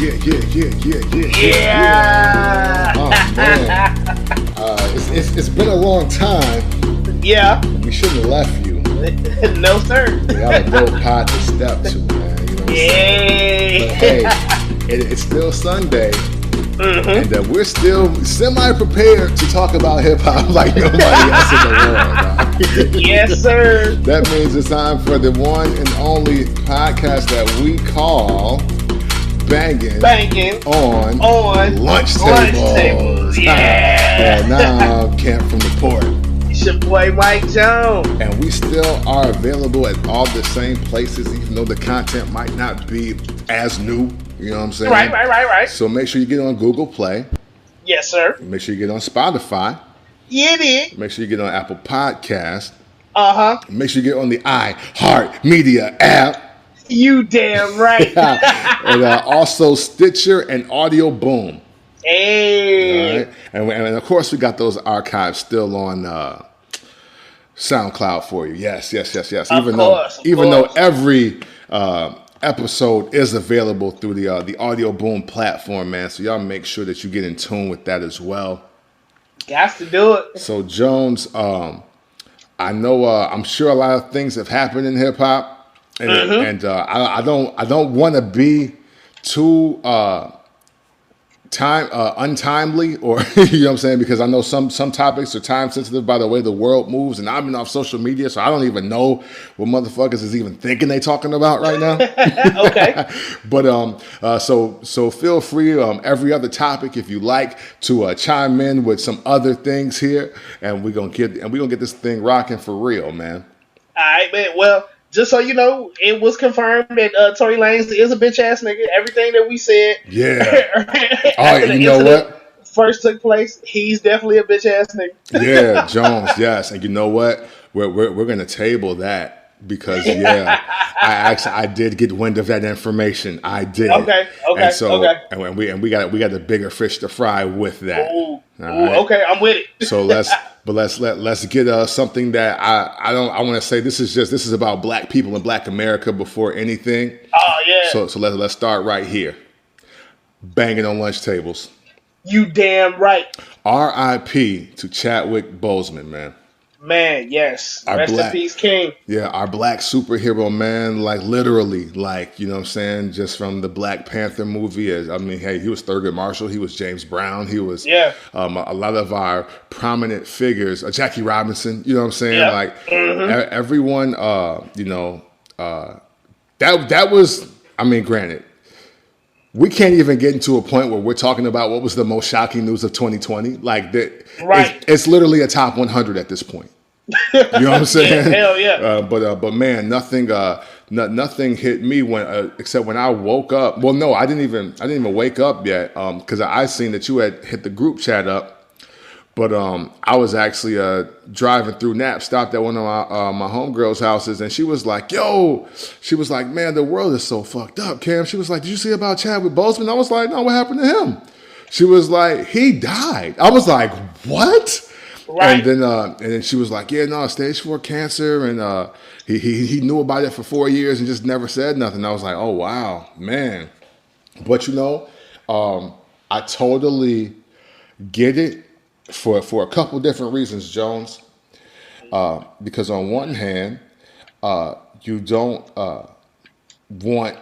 Yeah. Oh man, it's been a long time. Yeah. We shouldn't have left you. No sir. We got a dope pod to step to, man. You know what I'm saying? But hey, it's still Sunday. And we're still semi-prepared to talk about hip-hop like nobody else in the world. Right? Yes, sir. That means it's time for the one and only podcast that we call Bangin on Lunch Tables. Yeah. Now I'm Camp from the Port. It's your boy Mike Jones. And we still are available at all the same places, even though the content might not be as new. You know what I'm saying? Right. So make sure you get on Google Play. Yes, sir. Make sure you get on Spotify. Yeah, it is. Make sure you get on Apple Podcast. Make sure you get on the iHeartMedia app. You damn right. And also Stitcher and Audio Boom. Hey. Right? And of course we got those archives still on SoundCloud for you. Yes. Even though every episode is available through the Audio Boom platform, man. So y'all make sure that you get in tune with that as well. Got to do it. So Jones, I know I'm sure a lot of things have happened in hip hop, and I don't want to be too untimely, or you know what I'm saying, because I know some topics are time sensitive by the way the world moves, and I've been off social media, so I don't even know what motherfuckers is even thinking they talking about right now. Okay. But so feel free every other topic if you like to chime in with some other things here, and we're gonna get this thing rocking for real, man. All right, man. Well, just so you know, it was confirmed that Tory Lanez is a bitch ass nigga. Everything that we said. Yeah. Oh, you know what? First took place. He's definitely a bitch ass nigga. Yeah, Jones. Yes, and you know what? We're gonna table that because I did get wind of that information. I did. Okay. And so and we got the bigger fish to fry with that. Ooh, right? Okay, I'm with it. So let's get something that I want to say. This is about Black people and Black America before anything. Oh yeah. So let's start right here. Banging on lunch tables. You damn right. R.I.P. to Chadwick Boseman, man. Man, yes. Rest in peace, King. Yeah, our Black superhero, man. Like literally, like, you know what I'm saying, just from the Black Panther movie. Hey, he was Thurgood Marshall. He was James Brown. He was a lot of our prominent figures. Jackie Robinson. You know what I'm saying? Yeah. Like everyone. That was. I mean, granted. We can't even get into a point where we're talking about what was the most shocking news of 2020. Like that, right? It's literally a top 100 at this point. You know what I'm saying? Hell yeah. But man, nothing hit me except when I woke up. Well, no, I didn't even wake up yet. Because I seen that you had hit the group chat up. But I was actually driving through Nap, stopped at one of my homegirls' houses, and she was like, man, the world is so fucked up, Cam. She was like, did you see about Chadwick Boseman? I was like, no, what happened to him? She was like, he died. I was like, what? Right. And then she was like, yeah, no, stage 4 cancer, and he knew about it for 4 years and just never said nothing. I was like, oh, wow, man. But, I totally get it. For a couple different reasons, Jones. Because on one hand, you don't want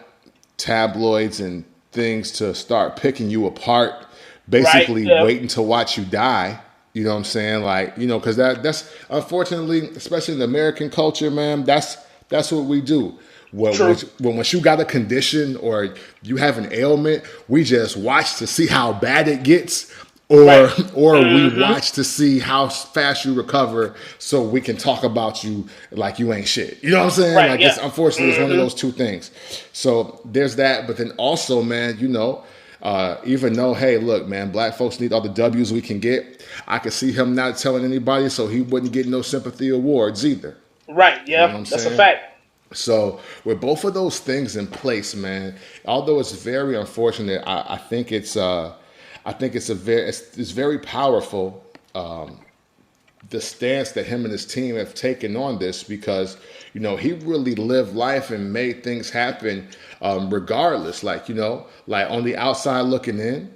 tabloids and things to start picking you apart, basically waiting to watch you die. You know what I'm saying? Like, because that's unfortunately, especially in the American culture, man, that's what we do. Once you got a condition or you have an ailment, we just watch to see how bad it gets. Or we watch to see how fast you recover so we can talk about you like you ain't shit. You know what I'm saying? Right, like it's unfortunately it's one of those two things. So there's that, but then also, man, even though, hey, look, man, Black folks need all the W's we can get, I could see him not telling anybody so he wouldn't get no sympathy awards either. Right, yeah, you know that's a fact. So with both of those things in place, man, although it's very unfortunate, I think it's very powerful the stance that him and his team have taken on this, because he really lived life and made things happen, regardless. Like like on the outside looking in.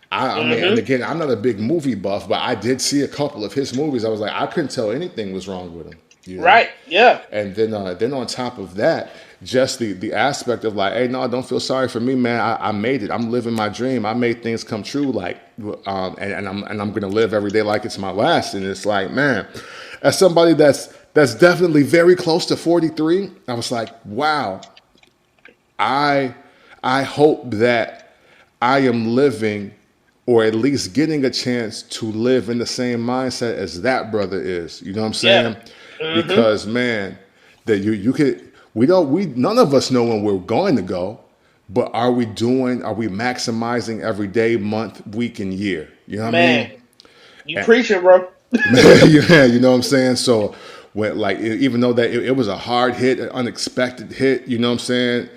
I mean, and again, I'm not a big movie buff, but I did see a couple of his movies. I was like, I couldn't tell anything was wrong with him. Right. Yeah. And then on top of that, just the aspect of like, hey, no, don't feel sorry for me, man. I made it. I'm living my dream. I made things come true. Like, and I'm gonna live every day like it's my last. And it's like, man, as somebody that's definitely very close to 43, I was like, wow. I hope that I am living, or at least getting a chance to live in the same mindset as that brother is. You know what I'm saying? Yeah. Because man, that you could, none of us know when we're going to go, but are we maximizing every day, month, week, and year? You know what I mean? You preaching, bro. Yeah, you know what I'm saying? So when, like, even though that it was a hard hit, an unexpected hit, you know what I'm saying?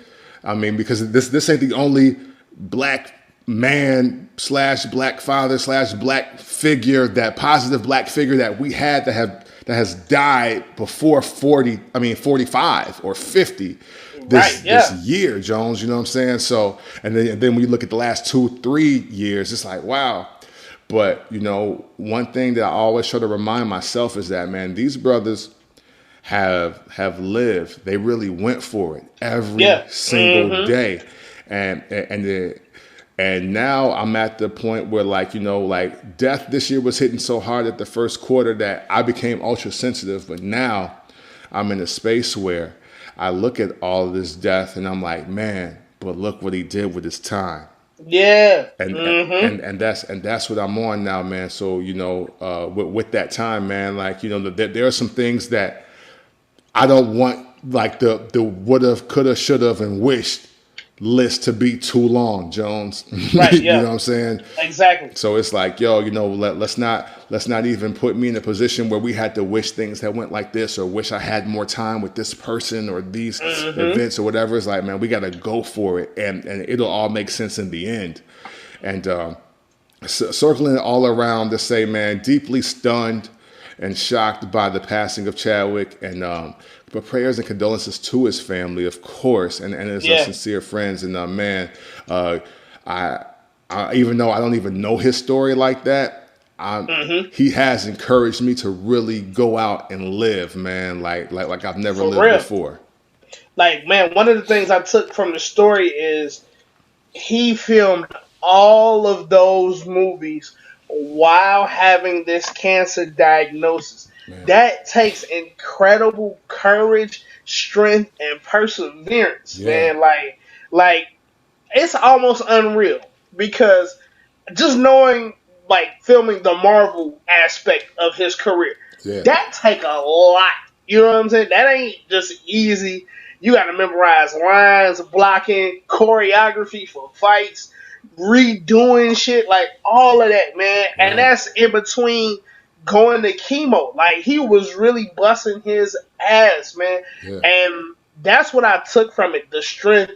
I mean, because this ain't the only black man / black father / black figure, that positive black figure that we had that has died before 45 or 50 this year, Jones, you know what I'm saying? So, and then when you look at the last 2-3 years, it's like, wow. But, one thing that I always try to remind myself is that, man, these brothers have lived. They really went for it every single day. And now I'm at the point where, like, like death this year was hitting so hard at the first quarter that I became ultra sensitive. But now I'm in a space where I look at all of this death and I'm like, man, but look what he did with his time. Yeah. And that's what I'm on now, man. So, with that time, man, like, there are some things that I don't want, like the woulda, coulda, shoulda, and wished list to be too long, Jones. Right, yeah. You know what I'm saying? Exactly. So it's like, yo, let's not even put me in a position where we had to wish things that went like this, or wish I had more time with this person or these events or whatever. It's like, man, we got to go for it, and it'll all make sense in the end. And circling it all around to say, man, deeply stunned and shocked by the passing of Chadwick, and but prayers and condolences to his family, of course, and his sincere friends. And man, I even though I don't even know his story like that, he has encouraged me to really go out and live, man, like I've never lived before. Like, man, one of the things I took from the story is he filmed all of those movies while having this cancer diagnosis. Man. That takes incredible courage, strength, and perseverance, man. Like it's almost unreal, because just knowing, like, filming the Marvel aspect of his career, that take a lot. You know what I'm saying? That ain't just easy. You got to memorize lines, blocking, choreography for fights, redoing shit, like all of that, man. Yeah. And that's in between going to chemo. Like, he was really busting his ass, man. Yeah. And that's what I took from it, the strength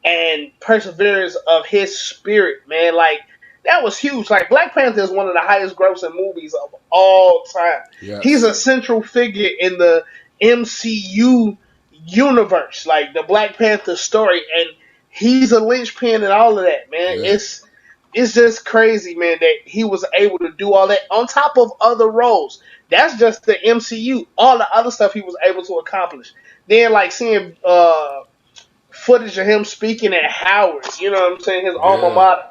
and perseverance of his spirit, man. Like, that was huge. Like, Black Panther is one of the highest grossing movies of all time. Yes. He's a central figure in the MCU universe, like the Black Panther story, and he's a linchpin and all of that, man. Yeah. It's just crazy, man, that he was able to do all that on top of other roles. That's just the MCU. All the other stuff he was able to accomplish. Then, like, seeing footage of him speaking at Howard, you know what I'm saying, his alma mater.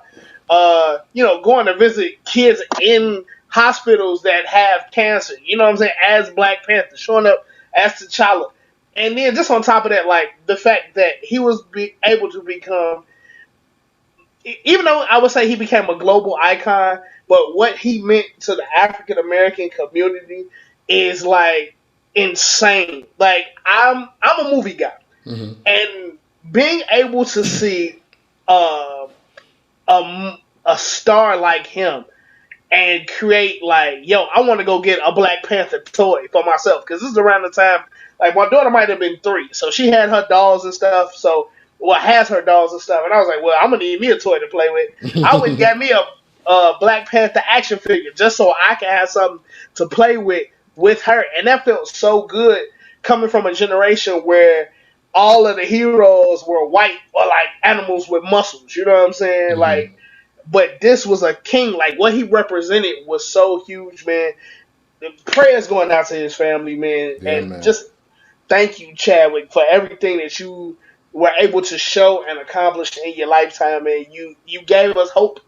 Going to visit kids in hospitals that have cancer, you know what I'm saying, as Black Panther, showing up as T'Challa. And then just on top of that, like, the fact that he was able to become, even though I would say he became a global icon, but what he meant to the African American community is, like, insane. Like, I'm a movie guy, and being able to see a star like him and create, like, yo, I want to go get a Black Panther toy for myself, because this is around the time, like, my daughter might have been 3, so she had her dolls and stuff, has her dolls and stuff, and I was like, well, I'm going to need me a toy to play with. I went and got me a Black Panther action figure just so I can have something to play with her, and that felt so good coming from a generation where all of the heroes were white or like animals with muscles. You know what I'm saying? Mm-hmm. Like, but this was a king. Like what he represented was so huge, man. The prayers going out to his family, man, Yeah, and man. just thank you, Chadwick, for everything that you were able to show and accomplish in your lifetime, man. You gave us hope.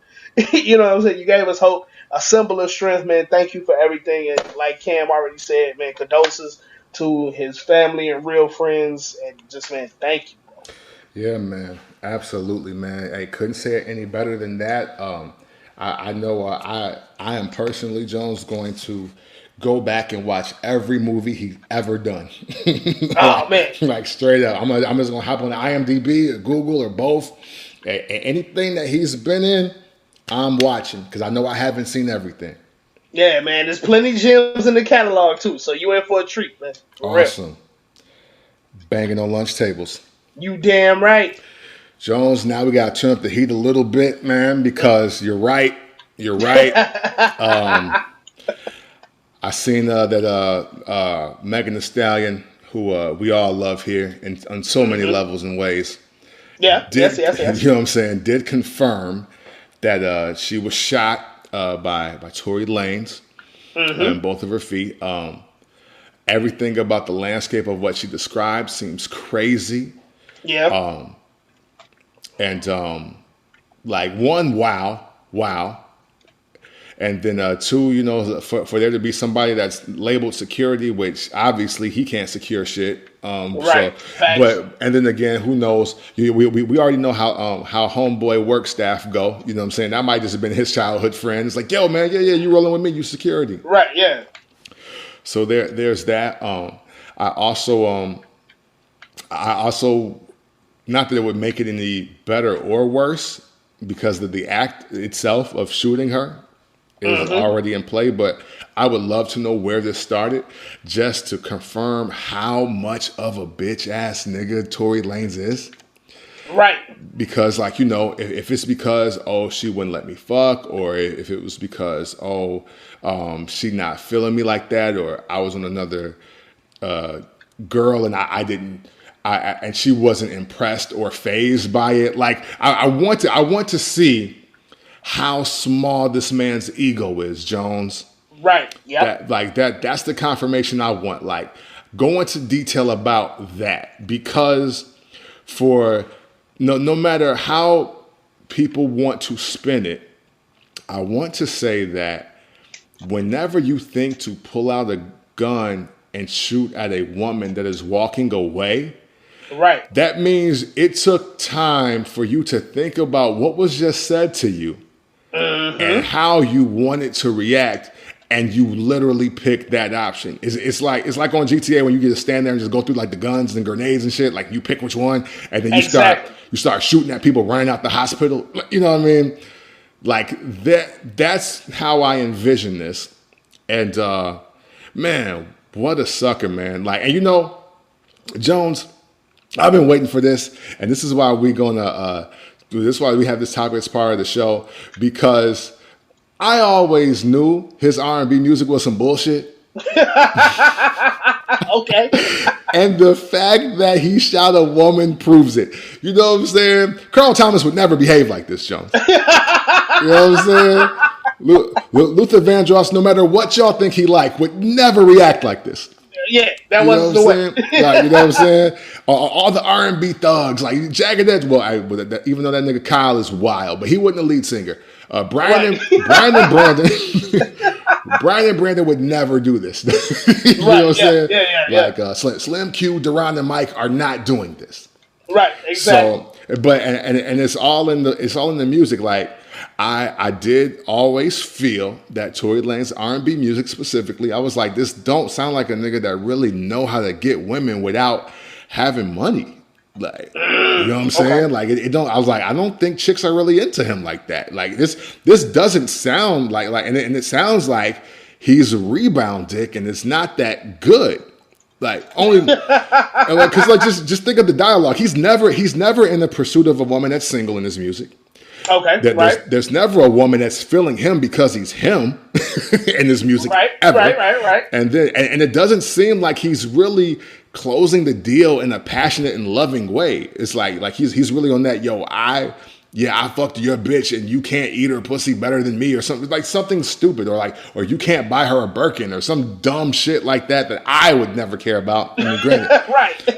You know what I'm saying? You gave us hope, a symbol of strength, man. Thank you for everything. And like Cam already said, man, condolences to his family and real friends. And just, man, thank you, bro. Yeah, man. Absolutely, man. I couldn't say it any better than that. I know I am personally, Jones, going to go back and watch every movie he's ever done. Oh, man. Like straight up. I'm just gonna hop on IMDb or Google or both. Anything that he's been in, I'm watching because I know I haven't seen everything. Yeah, man. There's plenty of gems in the catalog, too. So you in for a treat, man. For real. Awesome. Banging on lunch tables. You damn right. Jones, now we got to turn up the heat a little bit, man, because you're right. You're right. I seen that Megan Thee Stallion, who we all love here on so many levels and ways, Yeah, did, yes. you know what I'm saying, did confirm that she was shot by Tory Lanez on both of her feet. Everything about the landscape of what she described seems crazy. Yeah. And like one, wow. And then two, you know, for there to be somebody that's labeled security, which obviously he can't secure shit. Right. And then again, who knows? We already know how homeboy work staff go. You know what I'm saying? That might just have been his childhood friend. It's like, yo, man, yeah, you rolling with me, you security. Right. Yeah. So there's that. I also, not that it would make it any better or worse, because of the act itself of shooting her is already in play. But I would love to know where this started, just to confirm how much of a bitch ass nigga Tory Lanez is. Right. Because, like, you know, if it's because, oh, she wouldn't let me fuck, or if it was because, oh, she not feeling me like that, or I was on another girl and I didn't, and she wasn't impressed or fazed by it. Like, I want to see how small this man's ego is, Jones. Right. Yeah. That's the confirmation I want. Like, go into detail about that, because for no matter how people want to spin it, I want to say that whenever you think to pull out a gun and shoot at a woman that is walking away, right, that means it took time for you to think about what was just said to you and how you wanted to react, and you literally picked that option. It's like on GTA when you get to stand there and just go through like the guns and grenades and shit. Like, you pick which one, and then you start shooting at people running out the hospital. You know what I mean? Like that's how I envision this. And man, what a sucker, man. Like, and you know, Jones, I've been waiting for this, and this is why we're gonna do this. Why we have this topic as part of the show, because I always knew his R&B music was some bullshit. Okay. And the fact that he shot a woman proves it. You know what I'm saying? Carl Thomas would never behave like this, Jones. You know what I'm saying? Luther Vandross, no matter what y'all think he liked, would never react like this. Yeah, that wasn't the way. Like, you know what I'm saying? All the R&B thugs, like Jagged Edge. Well, even though that nigga Kyle is wild, but he wasn't the lead singer. Brian and Brandon, Brian and Brandon would never do this. You know what I'm saying? Yeah. Like Slim Q, Deron, and Mike are not doing this. Right, exactly. So, but and it's all in the music. Like, I did always feel that Tory Lanez R&B music specifically, I was like, this don't sound like a nigga that really know how to get women without having money. Like, you know what I'm saying? Okay. Like, it don't. I was like, I don't think chicks are really into him like that. Like, this doesn't sound like and it sounds like he's a rebound dick, and it's not that good. Like, only because like just think of the dialogue. He's never in the pursuit of a woman that's single in his music. Okay, right. There's never a woman that's feeling him because he's him in his music ever. Right. And it doesn't seem like he's really closing the deal in a passionate and loving way. It's like he's really on that, I fucked your bitch and you can't eat her pussy better than me or something, like something stupid, or you can't buy her a Birkin or some dumb shit like that I would never care about. I mean,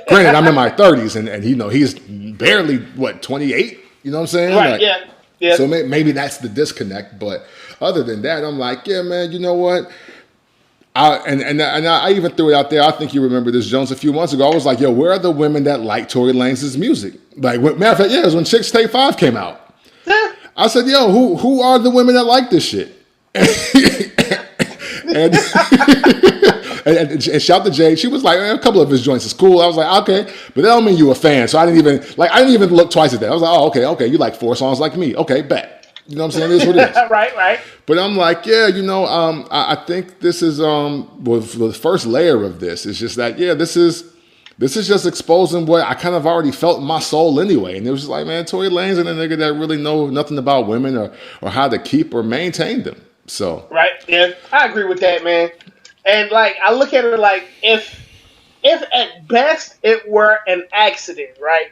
granted, I'm in my 30s and he's barely 28. You know what I'm saying? Right. Yeah. So maybe that's the disconnect. But other than that, I'm like, yeah, man, you know what? I even threw it out there. I think you remember this, Jones, a few months ago. I was like, yo, where are the women that like Tory Lanez's music? Like, matter of fact, it was when Chicks Take 5 came out. I said, yo, who are the women that like this shit? and, and shout to Jade. She was like, a couple of his joints is cool. I was like, okay, but that don't mean you a fan. So I didn't even look twice at that. I was like, oh, okay, you like 4 songs like me. Okay, bet. You know what I'm saying? It is what it is. Right. But I'm like, yeah, I think this is the first layer of this is just that, this is just exposing what I kind of already felt in my soul anyway. And it was just like, man, Tory Lanez and a nigga that really know nothing about women or how to keep or maintain them. So right, yeah, I agree with that, man. And like I look at it like if at best it were an accident, right?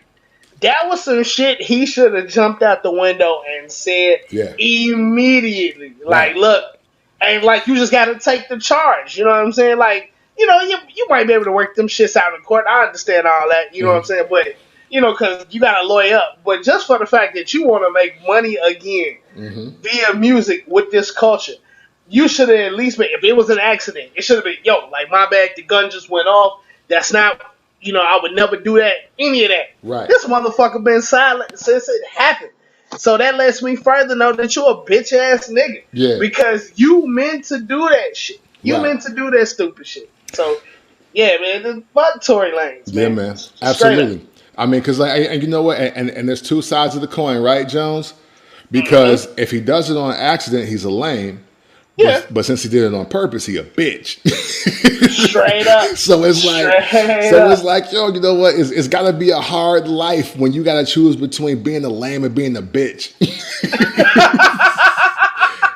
That was some shit he should have jumped out the window and said immediately. Like, look, and like you just got to take the charge. You know what I'm saying? Like, you might be able to work them shits out in court. I understand all that. You know what I'm saying? But because you got to lawyer up. But just for the fact that you want to make money again via music with this culture, you should have at least been. If it was an accident, it should have been, like my bad, the gun just went off. That's not. I would never do that, any of that. Right. This motherfucker been silent since it happened. So that lets me further know that you a bitch ass nigga. Yeah. Because you meant to do that shit. You meant to do that stupid shit. So, yeah, man, fuck Tory Lanez, man. Yeah, man. Absolutely. I mean, because and you know what? And there's two sides of the coin, right, Jones? Because if he does it on accident, he's a lame. Yeah. But since he did it on purpose, he a bitch. Straight up. So it's like, yo, you know what? It's got to be a hard life when you got to choose between being a lame and being a bitch.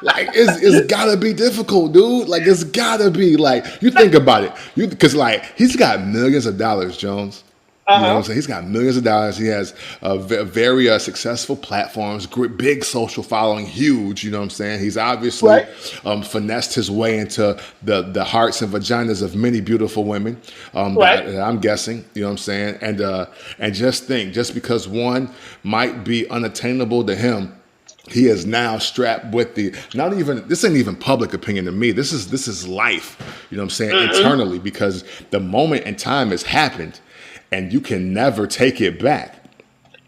Like, it's got to be difficult, dude. Like, it's got to be. Like, you think about it. Because, like, he's got millions of dollars, Jones. You know what I'm saying? He's got millions of dollars. He has very successful platforms, big social following, huge. You know what I'm saying? He's obviously finessed his way into the hearts and vaginas of many beautiful women. That I'm guessing. You know what I'm saying? And just think, just because one might be unattainable to him, he is now strapped with this ain't even public opinion to me. This is life. You know what I'm saying? Internally, because the moment in time has happened. And you can never take it back.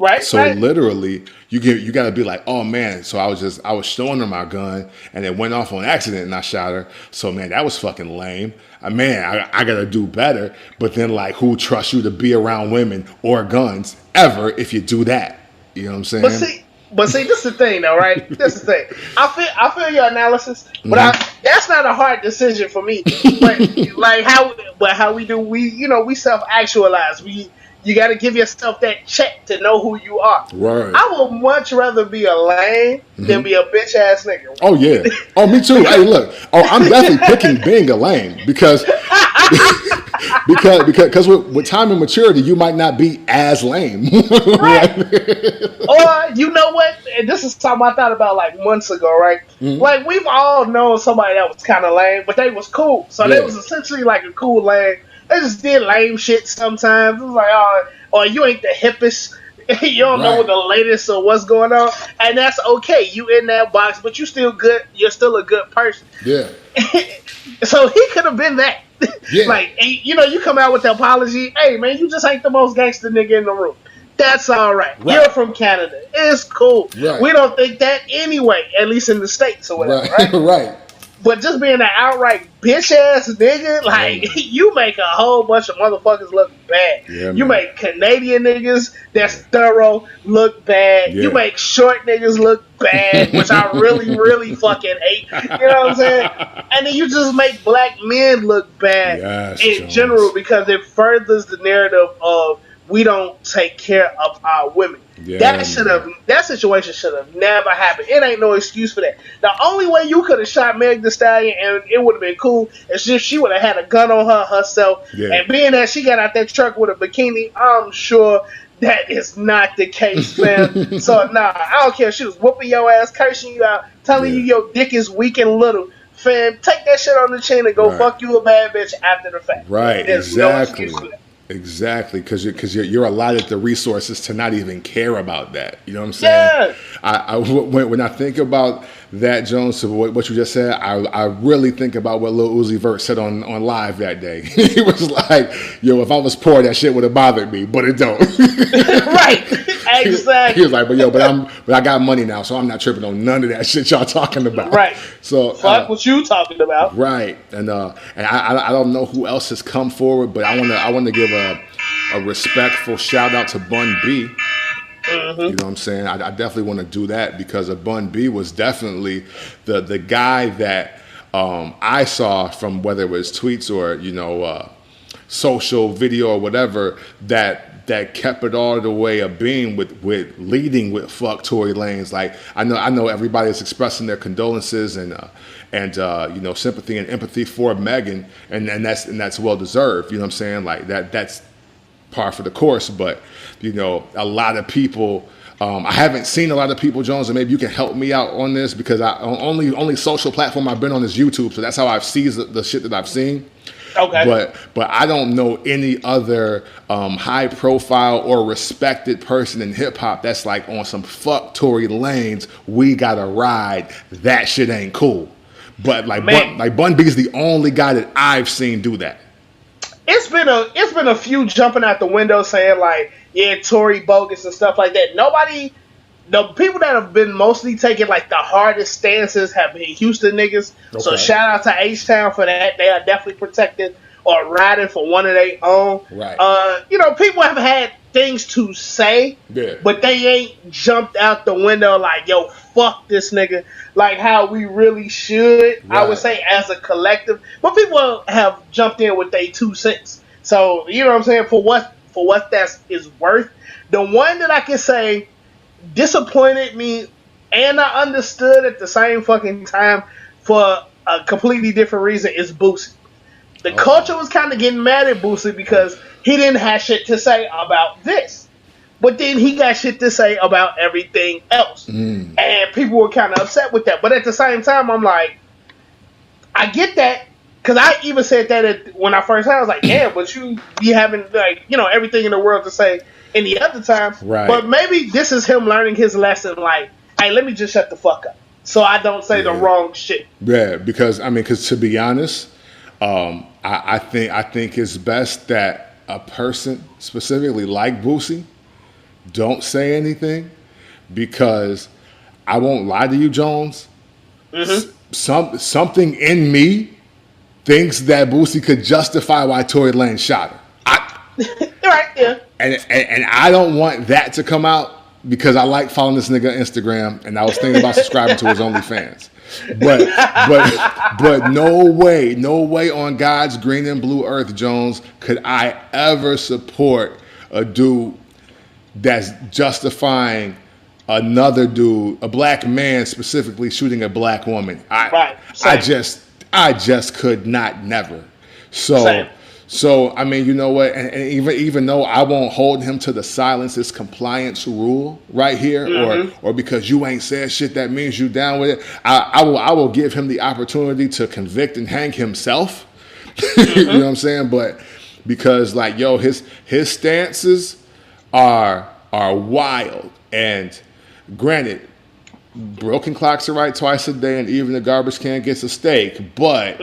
Right. So literally, you got to be like, oh man. So I was showing her my gun, and it went off on accident, and I shot her. So man, that was fucking lame. I got to do better. But then, like, who trusts you to be around women or guns ever if you do that? You know what I'm saying? But see, this is the thing, though, right? This is the thing. I feel your analysis, but that's not a hard decision for me. But like how we do, we self-actualize. You got to give yourself that check to know who you are. Right. I would much rather be a lame than be a bitch ass nigga. Oh yeah. Oh, me too. Hey, look. Oh, I'm definitely picking being a lame because with time and maturity, you might not be as lame. Right. Or you know what? And this is something I thought about like months ago, right? Like we've all known somebody that was kind of lame, but they was cool. So they was essentially like a cool lame. They just did lame shit sometimes. It was like, oh, you ain't the hippest. You don't know what the latest or what's going on. And that's okay. You in that box, but you still good. You're still a good person. Yeah. So he could have been that. Yeah. Like, you come out with the apology. Hey, man, you just ain't the most gangster nigga in the room. That's all right. You're from Canada. It's cool. Right. We don't think that anyway, at least in the States or whatever, right? Right. But just being an outright bitch ass nigga, like you make a whole bunch of motherfuckers look bad. Yeah, you make Canadian niggas that's thorough look bad. Yeah. You make short niggas look bad, which I really, really fucking hate. You know what I'm saying? And then you just make black men look bad in general because it furthers the narrative of we don't take care of our women. Yeah, That situation should have never happened. It ain't no excuse for that. The only way you could have shot Meg Thee Stallion and it would have been cool is if she would have had a gun on her herself. yeah. And being that she got out that truck with a bikini, I'm sure that is not the case, fam. So nah, I don't care. She was whooping your ass, cursing you out, telling you your dick is weak and little. Fam, take that shit on the chin and go fuck you a bad bitch after the fact. Right, There's exactly. No excuse for that. Exactly, because you're allotted the resources to not even care about that. You know what I'm saying? Yeah. When I think about that, Jones, to what you just said, I really think about what Lil Uzi Vert said on live that day. He was like, "Yo, if I was poor, that shit would have bothered me, but it don't." Right, exactly. He was like, "But I got money now, so I'm not tripping on none of that shit y'all talking about." Right. So fuck what you talking about. Right, and I don't know who else has come forward, but I want to give a respectful shout out to Bun B. Mm-hmm. You know what I'm saying? I definitely want to do that because Bun B was definitely the guy that I saw from whether it was tweets or social video or whatever that kept it all the way of being with leading with fuck Tory Lanez. Like I know everybody is expressing their condolences and sympathy and empathy for Megan and that's well deserved. You know what I'm saying? Like that's par for the course, but a lot of people. I haven't seen a lot of people, Jones, and maybe you can help me out on this because only social platform I've been on is YouTube, so that's how I've seized the shit that I've seen. Okay. But I don't know any other high profile or respected person in hip hop that's like on some fuck Tory Lanez, we gotta ride. That shit ain't cool. But Bun B is the only guy that I've seen do that. It's been a few jumping out the window saying like, yeah, Tory bogus and stuff like that. The people that have been mostly taking like the hardest stances have been Houston niggas. Okay. So shout out to H-Town for that. They are definitely protected or riding for one of their own. Right. People have had things to say, but they ain't jumped out the window like, yo, fuck this nigga, like how we really should. Right. I would say as a collective, but people have jumped in with their 2 cents. So you know what I'm saying, for what that is worth. The one that I can say disappointed me and I understood at the same fucking time for a completely different reason is Boosie. The culture was kind of getting mad at Boosie because he didn't have shit to say about this. But then he got shit to say about everything else. And people were kind of upset with that. But at the same time, I'm like, I get that. Because I even said that when I first heard it, I was like, yeah, but you be having everything in the world to say any other time. Right. But maybe this is him learning his lesson, like, hey, let me just shut the fuck up so I don't say the wrong shit. Yeah, because to be honest, I think it's best that a person specifically like Boosie don't say anything, because I won't lie to you, Jones. Mm-hmm. Something in me thinks that Boosie could justify why Tory Lanez shot her. Right, yeah. And I don't want that to come out because I like following this nigga on Instagram and I was thinking about subscribing to his OnlyFans. But no way on God's green and blue earth, Jones, could I ever support a dude that's justifying another dude, a black man specifically, shooting a black woman. I just could not, never. So I mean, you know what? And even though I won't hold him to the silence is compliance rule right here, or because you ain't said shit, that means you down with it. I will give him the opportunity to convict and hang himself. You know what I'm saying? But because his stances are wild, and granted, broken clocks are right twice a day, and even the garbage can gets a steak. But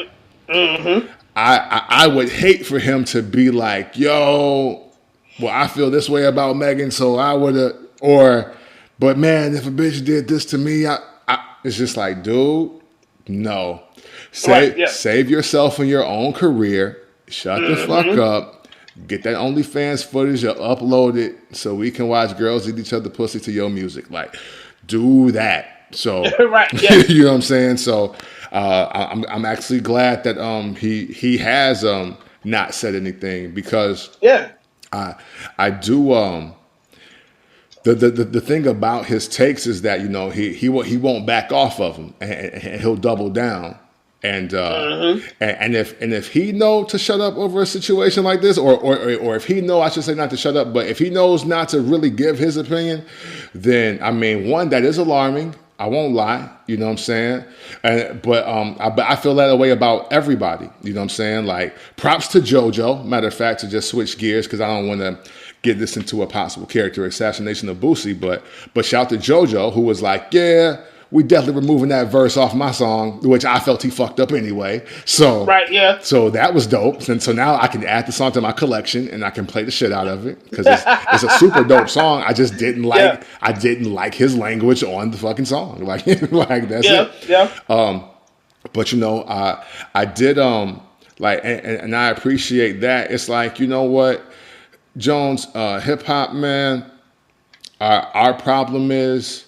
I would hate for him to be like, yo, well, I feel this way about Megan, so I would have, but man, if a bitch did this to me, it's just like, dude, no. Save yourself and your own career. Shut the fuck up. Get that OnlyFans footage, upload it so we can watch girls eat each other pussy to your music. Like, do that. So, right, yeah. You know what I'm saying? So, I'm actually glad that he has not said anything, because I do. The thing about his takes is that he won't back off of them, and he'll double down. And if he know to shut up over a situation like this, or if he know, I should say not to shut up, but if he knows not to really give his opinion, then I mean, one, that is alarming. I won't lie, you know what I'm saying? But I feel that way about everybody, you know what I'm saying? Like, props to JoJo, matter of fact, to just switch gears, because I don't want to get this into a possible character assassination of Boosie, but shout to JoJo, who was like, yeah, we definitely removing that verse off my song, which I felt he fucked up anyway. So right, yeah. So that was dope. And so now I can add the song to my collection and I can play the shit out of it because it's a super dope song. I just didn't like his language on the fucking song. Like that's it. Yeah. But I did and I appreciate that. It's like, you know what, Jones, hip hop, man, our problem is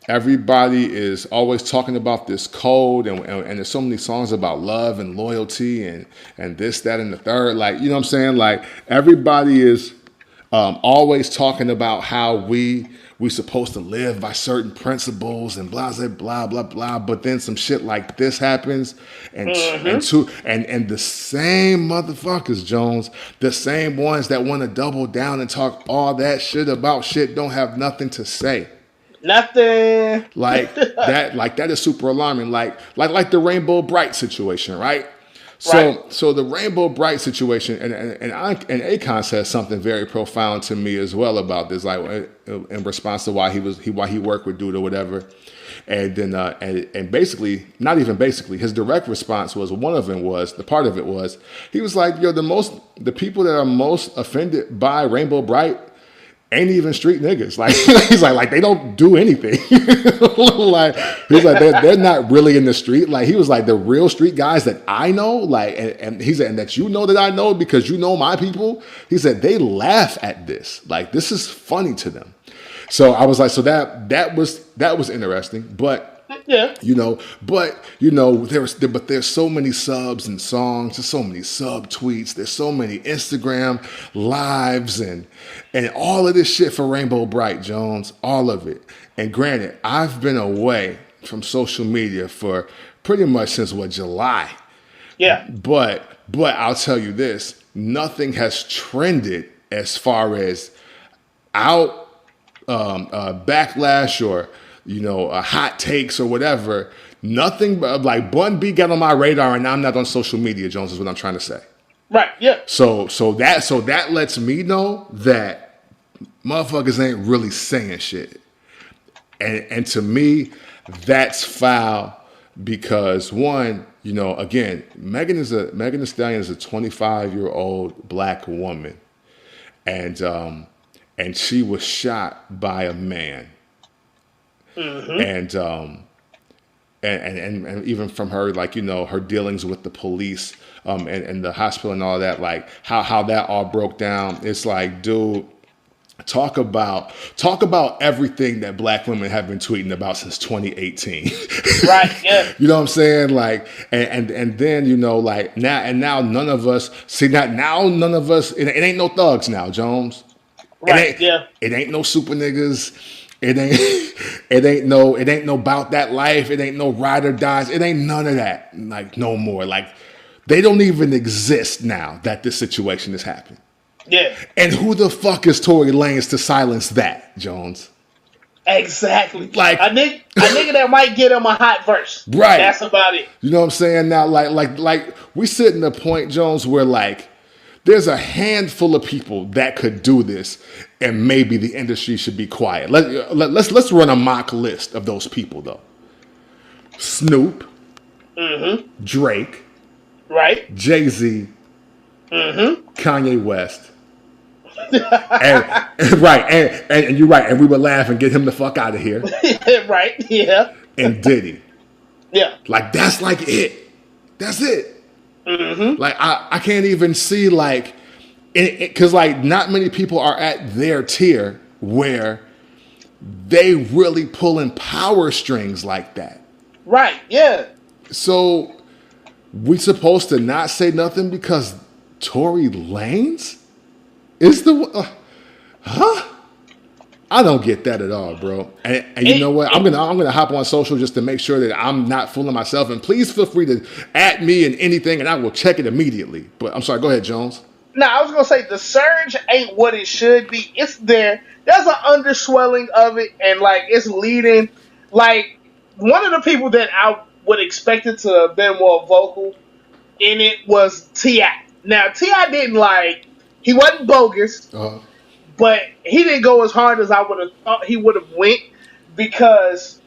everybody is always talking about this code, and there's so many songs about love and loyalty and this, that, and the third. Like, you know what I'm saying? Like, everybody is always talking about how we supposed to live by certain principles and blah, blah, blah, blah, blah. But then some shit like this happens, and the same motherfuckers, Jones, the same ones that want to double down and talk all that shit about shit don't have nothing to say. Nothing. Like that is super alarming. Like the Rainbow Bright situation, right? So the Rainbow Bright situation, and Akon says something very profound to me as well about this, like in response to why he worked with Dude or whatever. And then and basically, not even basically, his direct response was, one of them was, the part of it was, he was like, yo, the people that are most offended by Rainbow Bright ain't even street niggas. Like, he's like they don't do anything. Like, he's like, they're not really in the street. Like, he was like, the real street guys that I know, like, and he said, and that you know that I know because you know my people. He said they laugh at this. Like, this is funny to them. So I was like, so that was interesting. But yeah, there's so many subs and songs, there's so many sub tweets, there's so many Instagram lives and all of this shit for Rainbow Bright, Jones, all of it. And granted, I've been away from social media for pretty much since July. Yeah. But I'll tell you this, nothing has trended as far as backlash or hot takes or whatever. Nothing but like Bun B got on my radar, and I'm not on social media, Jones, is what I'm trying to say. Right. Yeah. So that lets me know that motherfuckers ain't really saying shit, and to me, that's foul because one, again, Megan Thee Stallion is a 25-year-old black woman, and she was shot by a man. Mm-hmm. And even from her, like, her dealings with the police, and the hospital and all that, like how that all broke down. It's like, dude, talk about everything that black women have been tweeting about since 2018. Right. Yeah. You know what I'm saying? Like, and then, like now none of us see that now none of us, it ain't no thugs now, Jones. Right. It ain't no super niggas. It ain't no about that life. It ain't no ride or dies. It ain't none of that. Like, no more. Like, they don't even exist now that this situation has happened. Yeah. And who the fuck is Tory Lanez to silence that, Jones? Exactly. Like, a nigga that might get him a hot verse. Right. That's about it. You know what I'm saying? Now, like we sit in a point, Jones, where like there's a handful of people that could do this, and maybe the industry should be quiet. Let's run a mock list of those people, though. Snoop, Drake, right? Jay-Z, Kanye West, and you're right, and we would laugh and get him the fuck out of here. Right? Yeah. And Diddy. Yeah. Like, that's like it. That's it. Mm-hmm. Like, I can't even see, like, because like not many people are at their tier where they really pulling power strings like that. Right. Yeah. So we supposed to not say nothing because Tory Lanez? Is the huh? I don't get that at all, bro. And you know what? I'm gonna hop on social just to make sure that I'm not fooling myself. And please feel free to at me and anything, and I will check it immediately. But I'm sorry. Go ahead, Jones. Now, I was gonna say the surge ain't what it should be. It's there. There's an underswelling of it, and like it's leading. Like one of the people that I would expect it to have been more vocal in it was Ti. Now Ti didn't like. He wasn't bogus, Uh, but he didn't go as hard as I would have thought he would have went because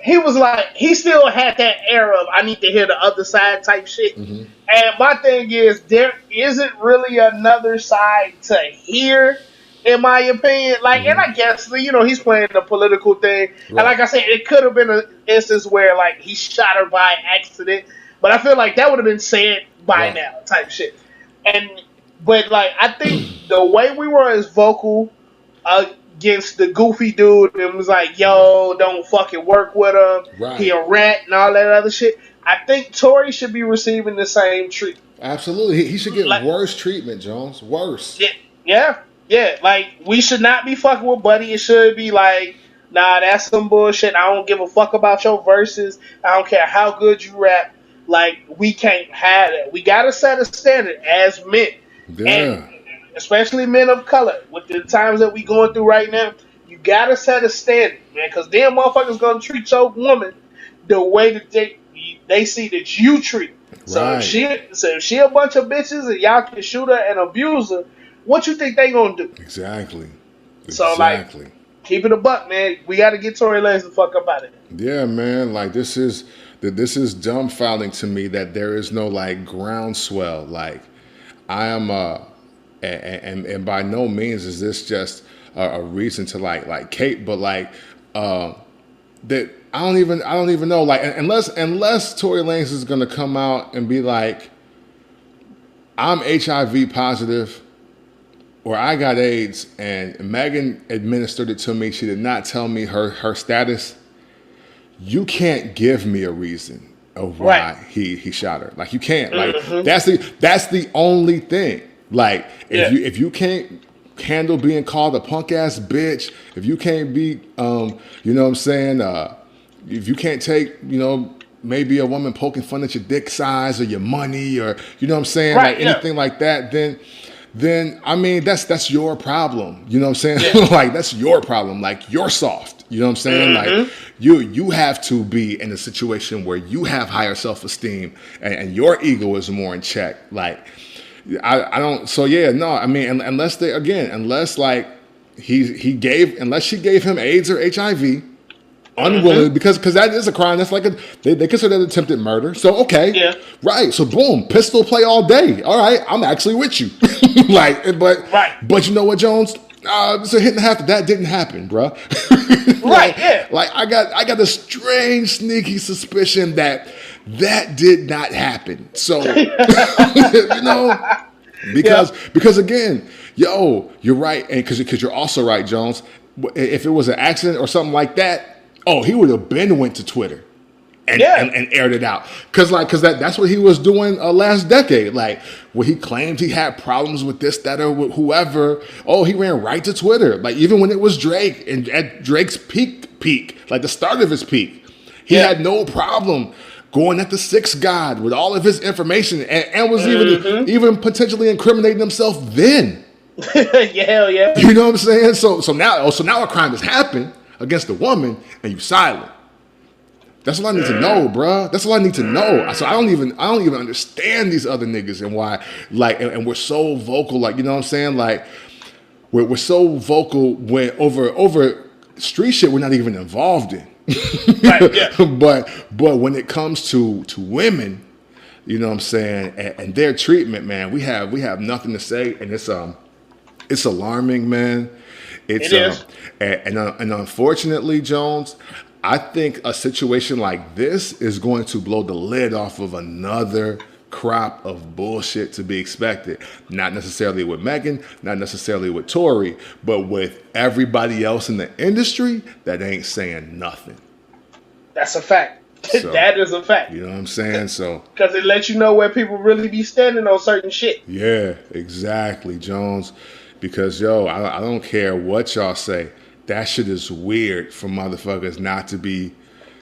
he was like he still had that air of I need to hear the other side type shit. mm-hmm. And my thing is there isn't really another side to hear, in my opinion. Like, and Mm-hmm. I guess he's playing the political thing, and Right. like I said, it could have been an instance where like he shot her by accident, but I feel like that would have been said by Right. now type shit. And but like I think the way we were as vocal against the goofy dude and was like, "Yo, don't fucking work with him. He Right. a rat," and all that other shit. I think Tory should be receiving the same treatment. Absolutely. He should get Like, worse treatment, Jones. Worse. yeah, yeah, yeah. Like we should not be fucking with Buddy. It should be like, nah, that's some bullshit. I don't give a fuck about your verses. I don't care how good you rap. Like we can't have that. We gotta set a standard as men, and Yeah. especially men of color. With the times that we going through right now, you gotta set a standard, man. Because damn motherfuckers gonna treat your woman the way that they see that you treat her. So Right. if she a bunch of bitches and y'all can shoot her and abuse her, what you think they gonna do? Exactly. So like, Exactly. keep it a buck, man. We got to get Tory Lanez the fuck up out of it. Yeah, man. Like this is dumbfounding to me that there is no like groundswell. Like I am and by no means is this just a reason to like Kate, but like that I don't even know like unless Tory Lanez is gonna come out and be like I'm HIV positive or I got AIDS and Megan administered it to me. She did not tell me her status. You can't give me a reason of why Right. he shot her. Like you can't. Like that's the only thing. Like if you can't handle being called a punk ass bitch, if you can't be you know what I'm saying, if you can't take, maybe a woman poking fun at your dick size or your money or you know what I'm saying, Right, like anything like that, then I mean that's your problem. You know what I'm saying? Yeah. Like that's your problem. Like you're soft. You know what I'm saying? Like you have to be in a situation where you have higher self-esteem and your ego is more in check. Like I don't. So yeah, no. I mean, unless like unless she gave him AIDS or HIV. Unwilling because that is a crime. That's like they consider that attempted murder. So okay, Yeah. right. So boom, pistol play all day. All right, I'm actually with you. Right. But you know what, Jones? It's a hit and a half that didn't happen, bro. Right. Yeah. Like I got a strange, sneaky suspicion that did not happen. So because again, you're right, and because you're also right, Jones. If it was an accident or something like that. Oh, he would have been went to Twitter and aired it out. Cause that's what he was doing last decade. Like when he claimed he had problems with this, that, or with whoever. Oh, he ran right to Twitter. Like even when it was Drake and at Drake's peak, like the start of his peak, he had no problem going at the sixth God with all of his information and was even potentially incriminating himself then. Hell yeah. You know what I'm saying? So now a crime has happened against a woman and you silent. That's all I need to know, bruh. That's all I need to know. So I don't even understand these other niggas and why like and we're so vocal, like you know what I'm saying? Like we're so vocal when over street shit we're not even involved in. Right. Yeah. but when it comes to women, you know what I'm saying, and their treatment, man, we have nothing to say, and it's alarming, man. It is. And unfortunately, Jones, I think a situation like this is going to blow the lid off of another crop of bullshit to be expected. Not necessarily with Megan, not necessarily with Tory, but with everybody else in the industry that ain't saying nothing. That's a fact. So, That is a fact. you know what I'm saying? So, Because it lets you know where people really be standing on certain shit. yeah, exactly, Jones. Because, yo, I don't care what y'all say. That shit is weird for motherfuckers not to be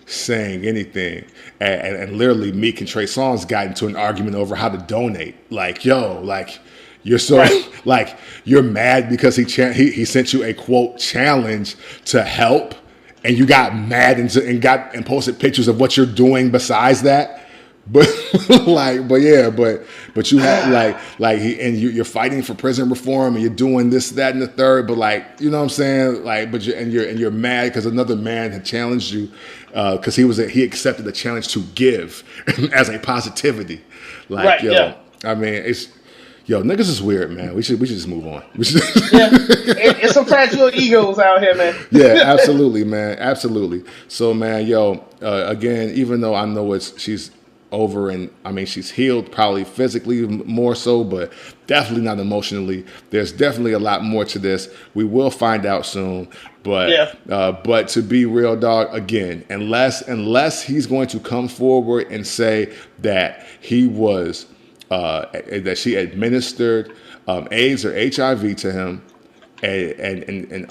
saying anything. And literally, Meek and Trey Songz got into an argument over how to donate. Like, yo, like, you're so, Right. like, you're mad because he sent you a, quote, challenge to help. And you got mad and posted pictures of what you're doing besides that. But but you had you're fighting for prison reform and you're doing this, that, and the third. But like, you know what I'm saying? Like, but you're mad because another man had challenged you because he accepted the challenge to give as a positivity. Like, right, yo, yeah. I mean, niggas is weird, man. We should just move on. Yeah. It's some fragile egos out here, man. Yeah, absolutely, man. Absolutely. So, man, yo, again, even though I know she's over and I mean, she's healed probably physically more so, but definitely not emotionally. There's definitely a lot more to this. We will find out soon. But but to be real, dog, again, unless he's going to come forward and say that he was that she administered AIDS or HIV to him and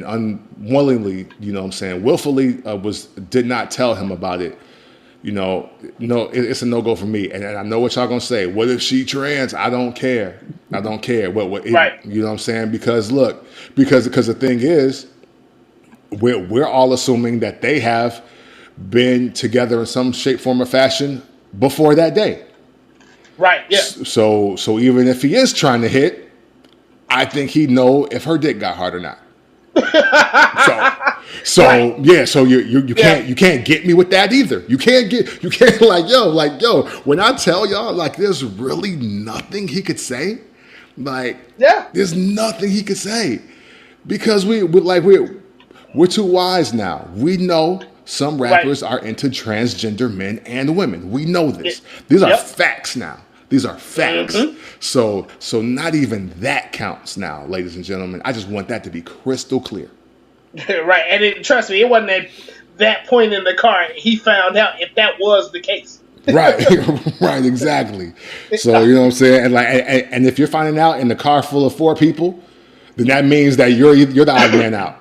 unwillingly, you know what I'm saying, willfully did not tell him about it. You know, no, it's a no-go for me. And I know what y'all gonna say. What if she trans? I don't care. I don't care. Right. You know what I'm saying? Because look, because the thing is, we're all assuming that they have been together in some shape, form, or fashion before that day. Right. Yeah. So even if he is trying to hit, I think he'd know if her dick got hard or not. So right. Yeah, so you can't get me with that either. You can't like yo, when I tell y'all like there's really nothing he could say. Like there's nothing he could say. Because we're too wise now. We know some rappers are into transgender men and women. We know this. These are facts now. These are facts. Mm-hmm. So not even that counts now, ladies and gentlemen. I just want that to be crystal clear. Right, and trust me, it wasn't at that point in the car he found out if that was the case. Right, right, exactly. So you know what I'm saying, and and if you're finding out in the car full of 4 people, then that means that you're the odd man out.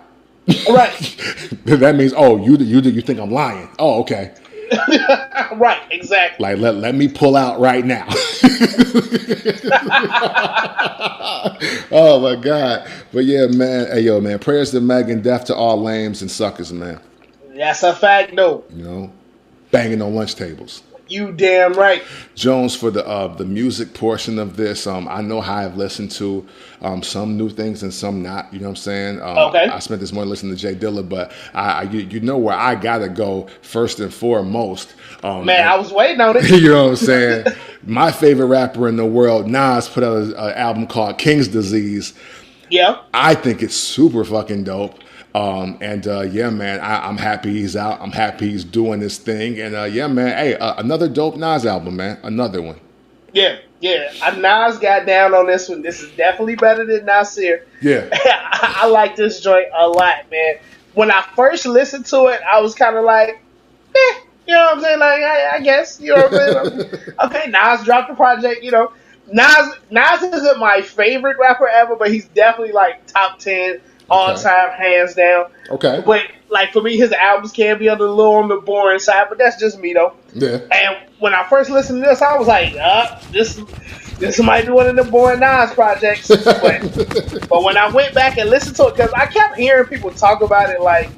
Right. That means you think I'm lying. Oh, okay. Right, exactly. Like let me pull out right now. Oh my God. But yeah, man. Hey yo, man. Prayers to Megan, death to all lames and suckers, man. That's a fact, though. You know, banging on lunch tables. You damn right. Jones, for the music portion of this, I know how I've listened to some new things and some not. You know what I'm saying? Okay. I spent this morning listening to Jay Dilla, but you know where I gotta go first and foremost. I was waiting on it. You know what I'm saying? My favorite rapper in the world, Nas, put out an album called King's Disease. Yeah. I think it's super fucking dope. Yeah, man, I'm happy he's out. I'm happy he's doing this thing. And yeah, man, hey, another dope Nas album, man. Another one. Yeah. Nas got down on this one. This is definitely better than Nasir. Yeah. I like this joint a lot, man. When I first listened to it, I was kind of like, you know what I'm saying? Like, I guess, you know what I'm saying? Okay, Nas dropped the project, you know. Nas isn't my favorite rapper ever, but he's definitely like top 10 all time, hands down. Okay. But like for me, his albums can be a little on the boring side, but that's just me though. Yeah. And when I first listened to this, I was like, this might be one of the boring Nas projects. But when I went back and listened to it, because I kept hearing people talk about it like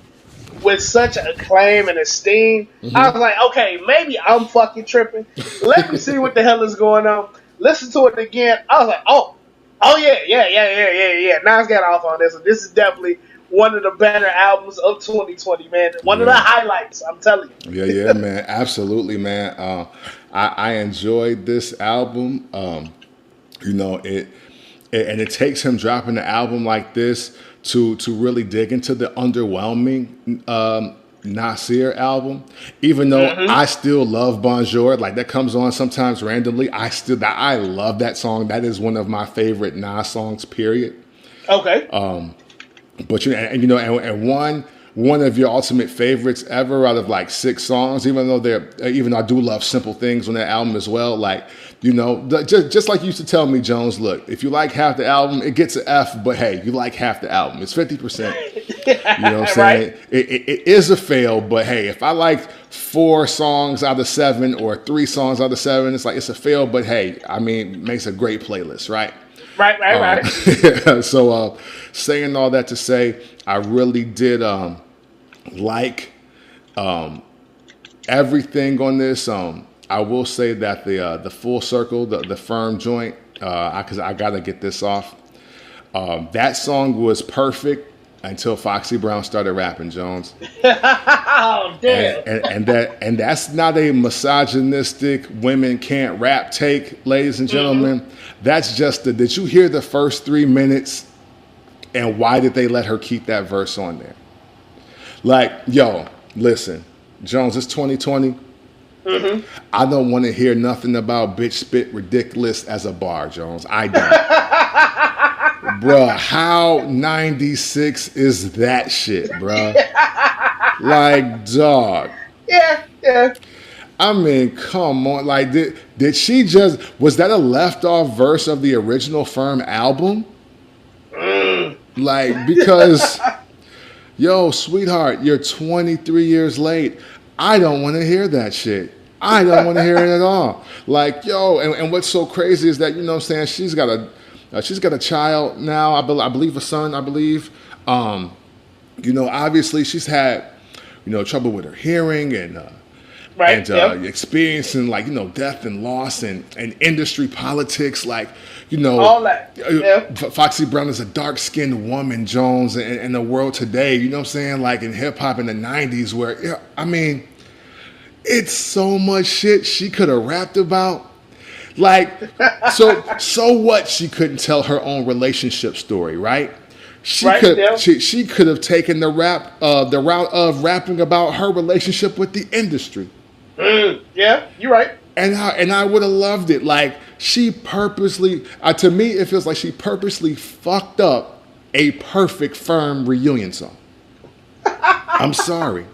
with such acclaim and esteem, I was like, okay, maybe I'm fucking tripping. Let me see what the hell is going on. Listen to it again. I was like, oh yeah. Nas got off on this. This is definitely one of the better albums of 2020, man. One of the highlights, I'm telling you. Yeah, man. Absolutely, man. I enjoyed this album. You know, it takes him dropping the album like this to really dig into the underwhelming Nasir album, even though I still love Bonjour, like that comes on sometimes randomly. I love that song. That is one of my favorite Nas songs, period. Okay. But one of your ultimate favorites ever out of like 6 songs, even though I do love Simple Things on that album as well. Like, just like you used to tell me, Jones, look, if you like half the album, it gets an F, but hey, you like half the album. It's 50%. You know what I'm saying? Right? It is a fail, but hey, if I like 4 songs out of 7 or 3 songs out of 7, it's like, it's a fail, but hey, I mean, it makes a great playlist, right? Right. So, saying all that to say, I really did like everything on this. I will say that the Full Circle, the Firm joint, because I gotta get this off. That song was perfect until Foxy Brown started rapping, Jones. Oh, damn. And that's not a misogynistic women can't rap take, ladies and gentlemen. Mm-hmm. That's just did you hear the first 3 minutes and why did they let her keep that verse on there? Like, yo, listen, Jones, it's 2020. Mm-hmm. I don't want to hear nothing about bitch spit ridiculous as a bar, Jones. I don't. Bruh, how 96 is that shit, bruh? Like, dog. Yeah. I mean, come on. Like, did she just, was that a left off verse of the original Firm album? Like, because, yo, sweetheart, you're 23 years late. I don't want to hear that shit. I don't want to hear it at all. Like, yo, and what's so crazy is that, you know what I'm saying, she's got a child now, I believe a son, I believe. Obviously she's had, trouble with her hearing and experiencing like, death and loss and industry politics, like, all that. Yeah. Foxy Brown is a dark-skinned woman, Jones, in the world today, you know what I'm saying? Like in hip-hop in the 90s where, I mean, it's so much shit she could have rapped about. Like, so what she couldn't tell her own relationship story, right? She could have taken the route of rapping about her relationship with the industry. Yeah, you're right. And I would have loved it. Like, she purposely, to me, it feels like she purposely fucked up a perfect Firm reunion song. I'm sorry.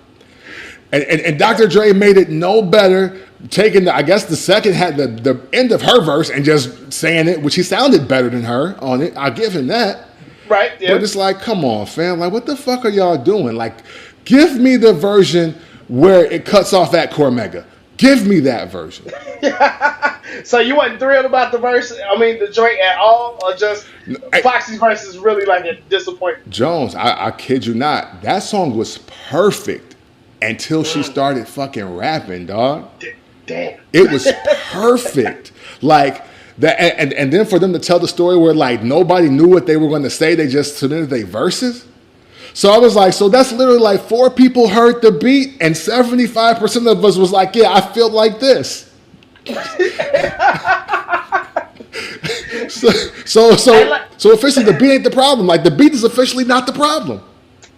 And Dr. Dre made it no better, taking the second had the end of her verse and just saying it, which he sounded better than her on it. I'll give him that. Right, yeah. But it's like, come on, fam. Like, what the fuck are y'all doing? Like, give me the version where it cuts off at Cormega. Give me that version. So you wasn't thrilled about the joint at all, or just Foxy's verse is really like a disappointment? Jones, I kid you not. That song was perfect until she started fucking rapping, dog. Damn. It was perfect. Like, that, and then for them to tell the story where like nobody knew what they were going to say, they just submitted their verses. So I was like, so that's literally like 4 people heard the beat and 75% of us was like, yeah, I feel like this. so officially the beat ain't the problem. Like, the beat is officially not the problem.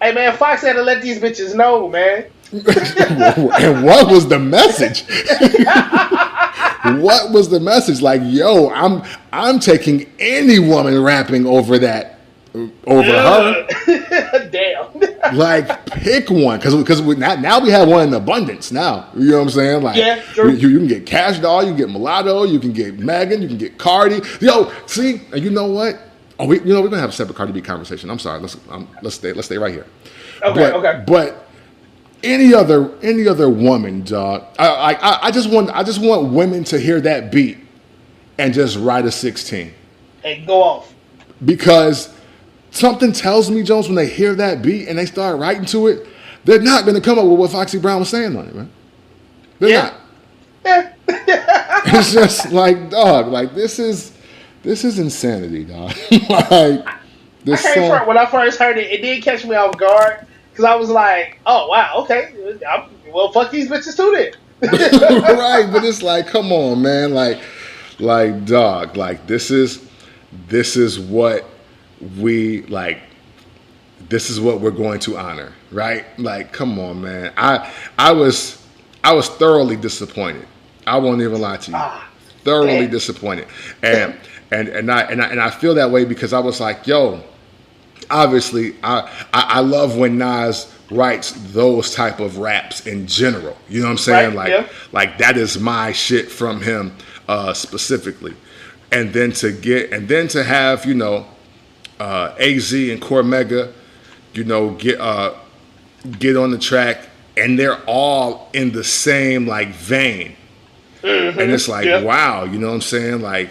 Hey man, Fox had to let these bitches know, man. And what was the message? What was the message? Like, yo, I'm taking any woman rapping over that, over her. Damn. Like, pick one, because now we have one in abundance. Now, you know what I'm saying? Like, yeah, true. You can get Cash Doll, you can get Mulatto, you can get Megan, you can get Cardi. Yo, see, and you know what? Oh, we're gonna have a separate Cardi B conversation. I'm sorry. Let's stay right here. Okay. But any other woman, dog. I just want women to hear that beat and just write a 16 and go off. Because something tells me, Jones, when they hear that beat and they start writing to it, they're not going to come up with what Foxy Brown was saying on it, man. They're not. Yeah. It's just like, dog. Like, this is insanity, dog. Like, this song. When I first heard it, it did catch me off guard. Because I was like, oh, wow, okay. Well, fuck these bitches too then. Right, but it's like, come on, man. Like, dog, like, this is what we, like, this is what we're going to honor, right? Like, come on, man. I was thoroughly disappointed. I won't even lie to you. Thoroughly disappointed. And I feel that way because I was like, yo, obviously, I love when Nas writes those type of raps in general. You know what I'm saying? Like that is my shit from him specifically. And then to have, you know, AZ and Cormega, you know, get on the track, and they're all in the same like vein. And it's like, wow, you know what I'm saying? Like,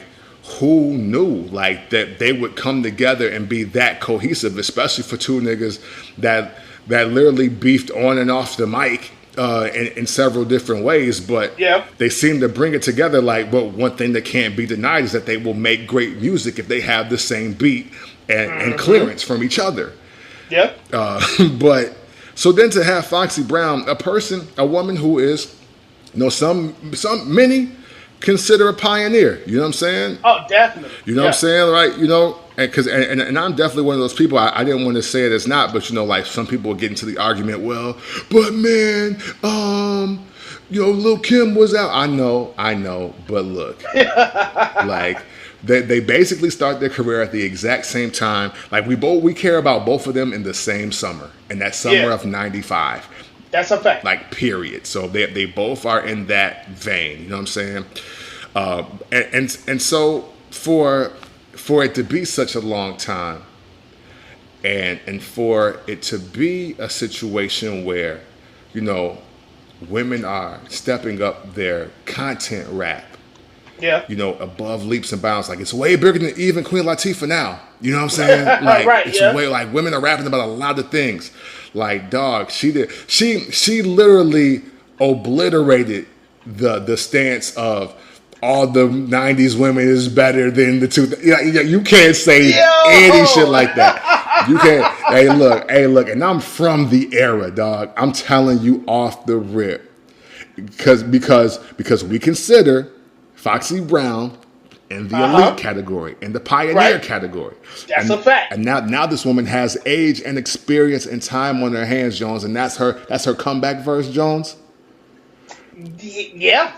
who knew like that they would come together and be that cohesive, especially for two niggas that literally beefed on and off the mic in several different ways, but they seem to bring it together. Like, but one thing that can't be denied is that they will make great music if they have the same beat and clearance from each other. But so then to have Foxy Brown, a woman who is, you know, many consider a pioneer. You know what I'm saying? Oh, definitely. You know what I'm saying, right? You know, and I'm definitely one of those people. I didn't want to say it as not, but you know, like some people get into the argument. Well, but man, you know, Lil' Kim was out. I know, but look, like they basically start their career at the exact same time. Like we care about both of them in the same summer, and that summer of '95. That's a fact. Like, period. So they both are in that vein. You know what I'm saying? And so for it to be such a long time, and for it to be a situation where, you know, women are stepping up their content rap, you know, above leaps and bounds. Like, it's way bigger than even Queen Latifah now. You know what I'm saying? Like, way, like, women are rapping about a lot of things. Like, dog, she literally obliterated the stance of all the 90s women is better than the two. You can't say any shit like that. You can't. Hey, look, and I'm from the era, dog. I'm telling you off the rip. Because we consider Foxy Brown in the elite category, in the pioneer category. That's a fact. And now this woman has age and experience and time on her hands, Jones, and that's her comeback verse, Jones. Yeah.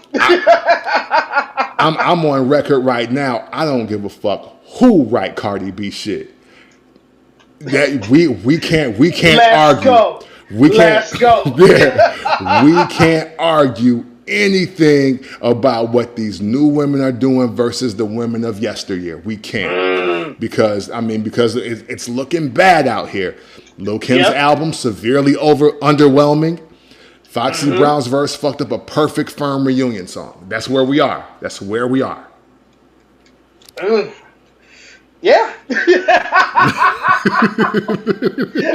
I'm on record right now. I don't give a fuck who write Cardi B shit. That we can't argue. Go. Let's go. Yeah, we can't argue anything about what these new women are doing versus the women of yesteryear. We can't because it's looking bad out here. Lil' Kim's album severely underwhelming. Foxy Brown's verse fucked up a perfect firm reunion song. That's where we are. Yeah.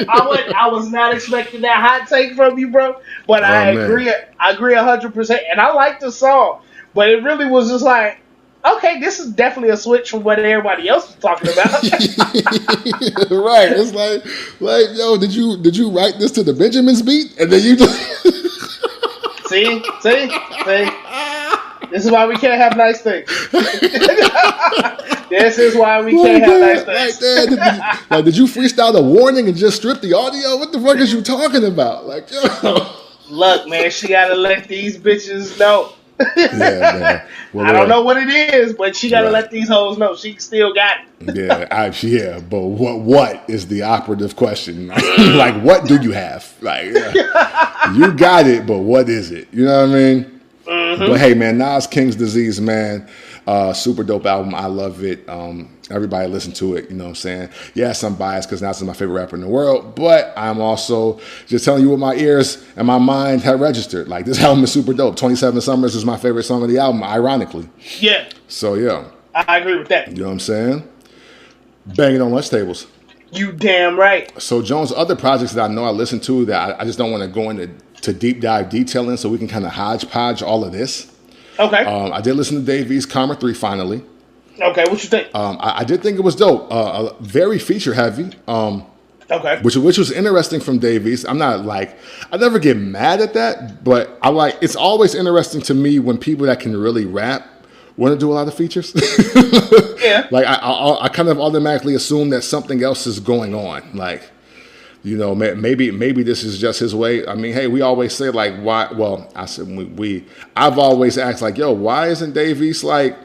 I was not expecting that hot take from you, bro. But I agree 100%. And I like the song. But it really was just like, okay, this is definitely a switch from what everybody else was talking about. Right. It's like, yo, did you write this to the Benjamins beat? And then you just See? This is why we can't have nice things. This is why we can't have nice things. Like, did you freestyle a warning and just strip the audio? What the fuck is you talking about? Like, yo. Look, man, she gotta let these bitches know. Yeah, man. Well, I don't know what it is, but she gotta let these hoes know she still got it. Yeah, but what is the operative question? Like, what do you have? Like, you got it, but what is it? You know what I mean? But hey, man, Nas King's Disease, man. Super dope album. I love it. Everybody listen to it. You know what I'm saying? Yes, I'm biased because Nas is my favorite rapper in the world, but I'm also just telling you what my ears and my mind have registered. Like, this album is super dope. 27 Summers is my favorite song of the album, ironically. Yeah. So, yeah. I agree with that. You know what I'm saying? Banging on lunch tables. You damn right. So, Jones, other projects that I know I listen to that I just don't want to go into deep dive detail in, so we can kind of hodgepodge all of this. Okay. I did listen to Dave East Karma 3 finally. Okay, what you think? I did think it was dope. Very feature heavy. Okay. Which was interesting from Dave East. I'm not like, I never get mad at that, but it's always interesting to me when people that can really rap want to do a lot of features. Yeah. Like, I kind of automatically assume that something else is going on. Like, you know, maybe this is just his way. I mean, hey, we always say, like, why? Well, I said I've always asked, like, yo, why isn't Dave East like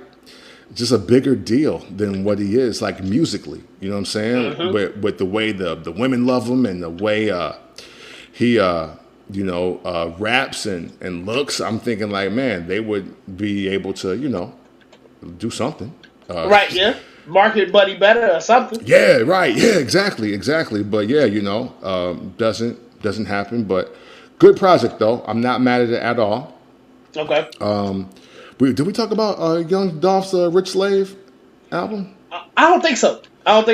just a bigger deal than what he is, like, musically? You know what I'm saying? With the way the women love him and the way he raps and looks, I'm thinking like, man, they would be able to, do something. Right, yeah. Market Buddy better or something. Yeah, right. Yeah, exactly. But yeah, doesn't happen. But good project though. I'm not mad at it at all. Okay. Did we talk about Young Dolph's Rich Slave album? I don't think so. I don't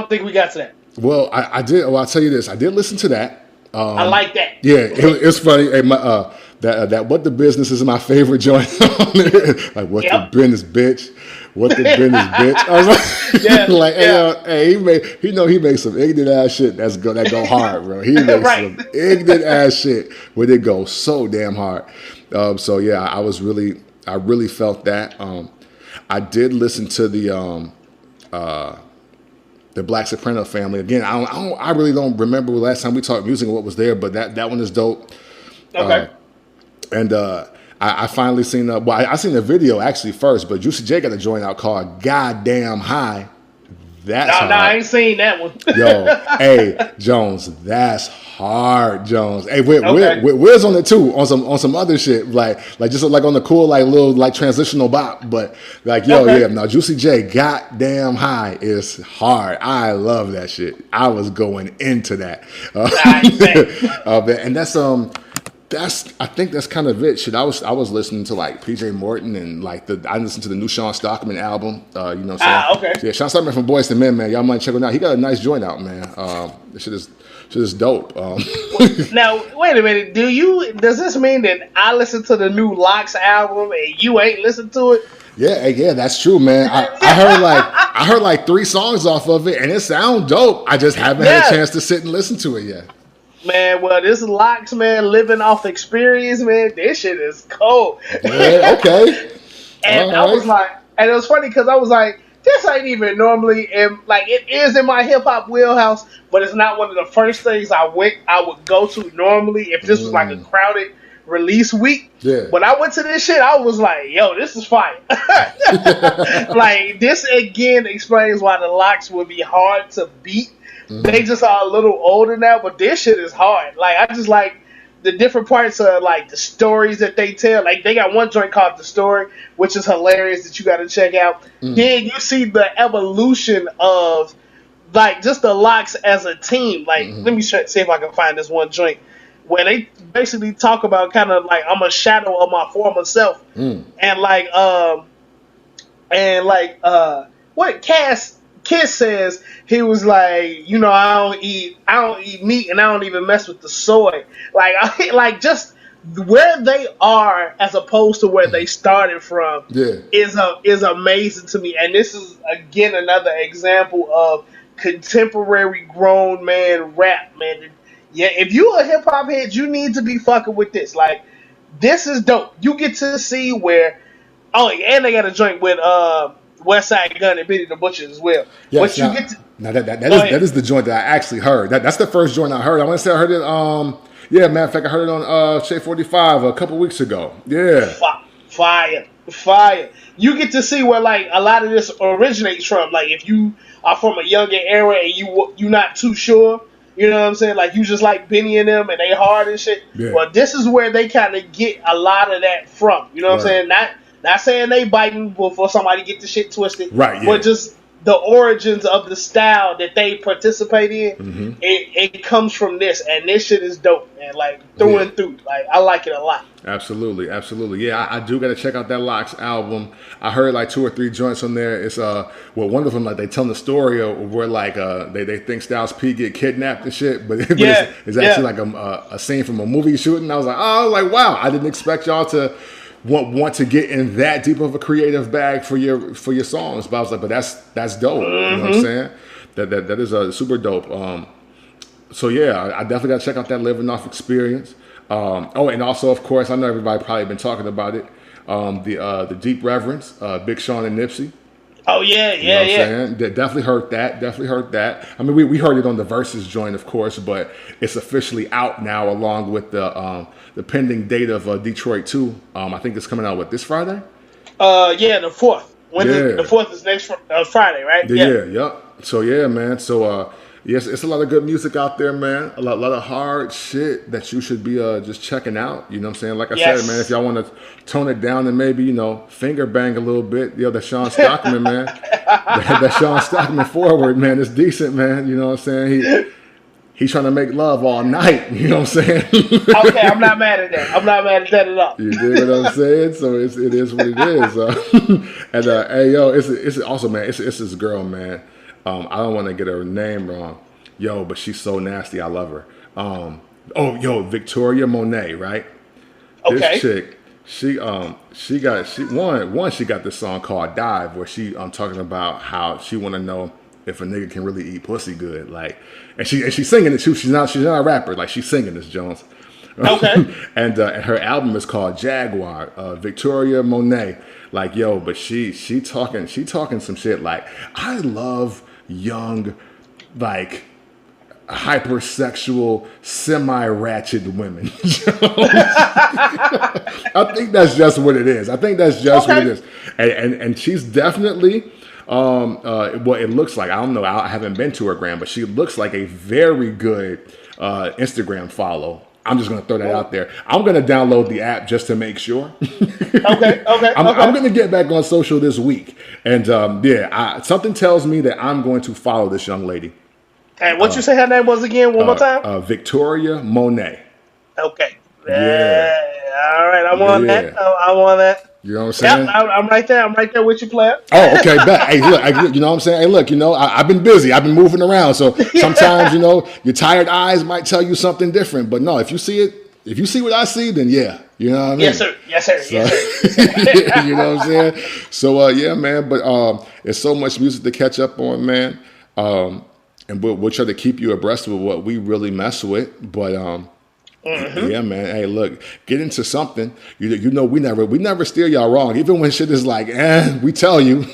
think we got to that. Well, I did. Well, I'll tell you this. I did listen to that. I like that. Yeah, it's funny. Hey, that What the Business is my favorite joint on there. Like, what the business, bitch? What the business, bitch? I was like, hey, he makes some ignorant ass shit that go hard, bro. He makes some ignorant ass shit where it goes so damn hard. So yeah, I really felt that. I did listen to the Black Soprano Family again. I really don't remember the last time we talked music and what was there, but that one is dope. Okay. I finally seen I seen the video actually first, but Juicy J got a joint out called "Goddamn High." That's hard. I ain't seen that one. Yo, hey Jones, that's hard, Jones. Hey, Wiz on it too, on some other shit, like just like on the cool little transitional bop, but now Juicy J, "Goddamn High" is hard. I love that shit. I was going into that, and I think that's kind of it. Shit, I was listening to PJ Morton and I listened to the new Sean Stockman album. You know what I'm saying? Okay. Yeah, Sean Stockman from Boyz II Men, man. Y'all might check him out. He got a nice joint out, man. This shit is dope. Now wait a minute. Does this mean that I listened to the new Locks album and you ain't listened to it? Yeah, that's true, man. I heard 3 songs off of it and it sounds dope. I just haven't had a chance to sit and listen to it yet. Man, well, this Locks, man, living off experience, man. This shit is cold. Yeah, okay. And I was like, and it was funny because I was like, this ain't even normally it is in my hip hop wheelhouse, but it's not one of the first things I would go to normally if this was like a crowded release week. Yeah. When I went to this shit, I was like, yo, this is fire. This again explains why the Locks would be hard to beat. Mm-hmm. They just are a little older now, but this shit is hard. I just like the different parts of the stories that they tell. They got one joint called The Story, which is hilarious that you got to check out. Mm-hmm. Then you see the evolution of just the Locks as a team. Mm-hmm. Let me see if I can find this one joint where they basically talk about kind of I'm a shadow of my former self, and what Kiss says, he was like, I don't eat meat and I don't even mess with the soy. Just where they are as opposed to where they started from is amazing to me. And this is again another example of contemporary grown man rap, man. Yeah, if you a hip hop head, you need to be fucking with this. This is dope. You get to see where and they got a joint with West Side Gun and Benny the Butcher as well. Yes, that is the joint that I actually heard. That's the first joint I heard. I want to say I heard it. Matter of fact, I heard it on Shade 45 a couple weeks ago. Yeah, fire. You get to see where a lot of this originates from. If you are from a younger era and you not too sure, you know what I'm saying? You just like Benny and them and they hard and shit. Yeah. Well, this is where they kind of get a lot of that from. You know what I'm saying? Not saying they biting before somebody get the shit twisted, right? Yeah. But just the origins of the style that they participate in, mm-hmm. it comes from this, and this shit is dope, man. Through and through, I like it a lot. Absolutely. Yeah, I do got to check out that Locks album. I heard 2 or 3 joints on there. It's one of them they telling the story of where they think Styles P get kidnapped and shit, but it's actually a scene from a movie shooting. I was wow, I didn't expect y'all to want to get in that deep of a creative bag for your songs, but I was but that's dope. Mm-hmm. You know what I'm saying? That is super dope. So yeah, I definitely got to check out that Living Off experience. And also, of course, I know everybody probably been talking about it. The Deep Reverence, Big Sean and Nipsey. Oh yeah. Saying? Definitely heard that. I mean, we heard it on the Versus joint, of course, but it's officially out now, along with the pending date of Detroit 2. I think it's coming out this Friday. The 4th. The 4th is next Friday, right? Yeah. So yeah, man. So Yes, it's a lot of good music out there, man. A lot of hard shit that you should be just checking out. You know what I'm saying? Like I said, man, if y'all want to tone it down and maybe, finger bang a little bit, that Sean Stockman, man. that Sean Stockman forward, man, is decent, man. You know what I'm saying? He's trying to make love all night. You know what I'm saying? Okay, I'm not mad at that. I'm not mad at that at all. You dig what I'm saying? So it is what it is. And hey, yo, it's also, man, it's this girl, man. I don't want to get her name wrong, yo, but she's so nasty. I love her. Victoria Monet, right? Okay. This chick, she got this song called "Dive," where she talking about how she want to know if a nigga can really eat pussy good, like, and she's singing it too. She's not a rapper, like she's singing this, Jones. Okay. And her album is called Jaguar. Victoria Monet, like, yo, but she talking some shit like, I love young, like, hypersexual, semi-ratchet women. I think that's just what it is. What it is. And she's definitely, what it looks like. I don't know. I haven't been to her gram, but she looks like a very good Instagram follow. I'm just going to throw that out there. I'm going to download the app just to make sure. Okay. I'm going to get back on social this week. And something tells me that I'm going to follow this young lady. And what you say her name was again? One more time? Victoria Monet. Okay. Yeah. All right. I'm on that. I'm on that. You know what I'm saying? Yep, I'm right there. I'm right there with you, player. Oh, okay. Hey, look, you know what I'm saying? Hey, look, I've been busy. I've been moving around. So sometimes, your tired eyes might tell you something different. But no, if you see what I see, then yeah. You know what I mean? Yes, sir. You know what I'm saying? So, yeah, man. But it's so much music to catch up on, man. And we'll try to keep you abreast with what we really mess with. But, yeah, man. Hey, look, get into something. We never steer y'all wrong. Even when shit is like, we tell you.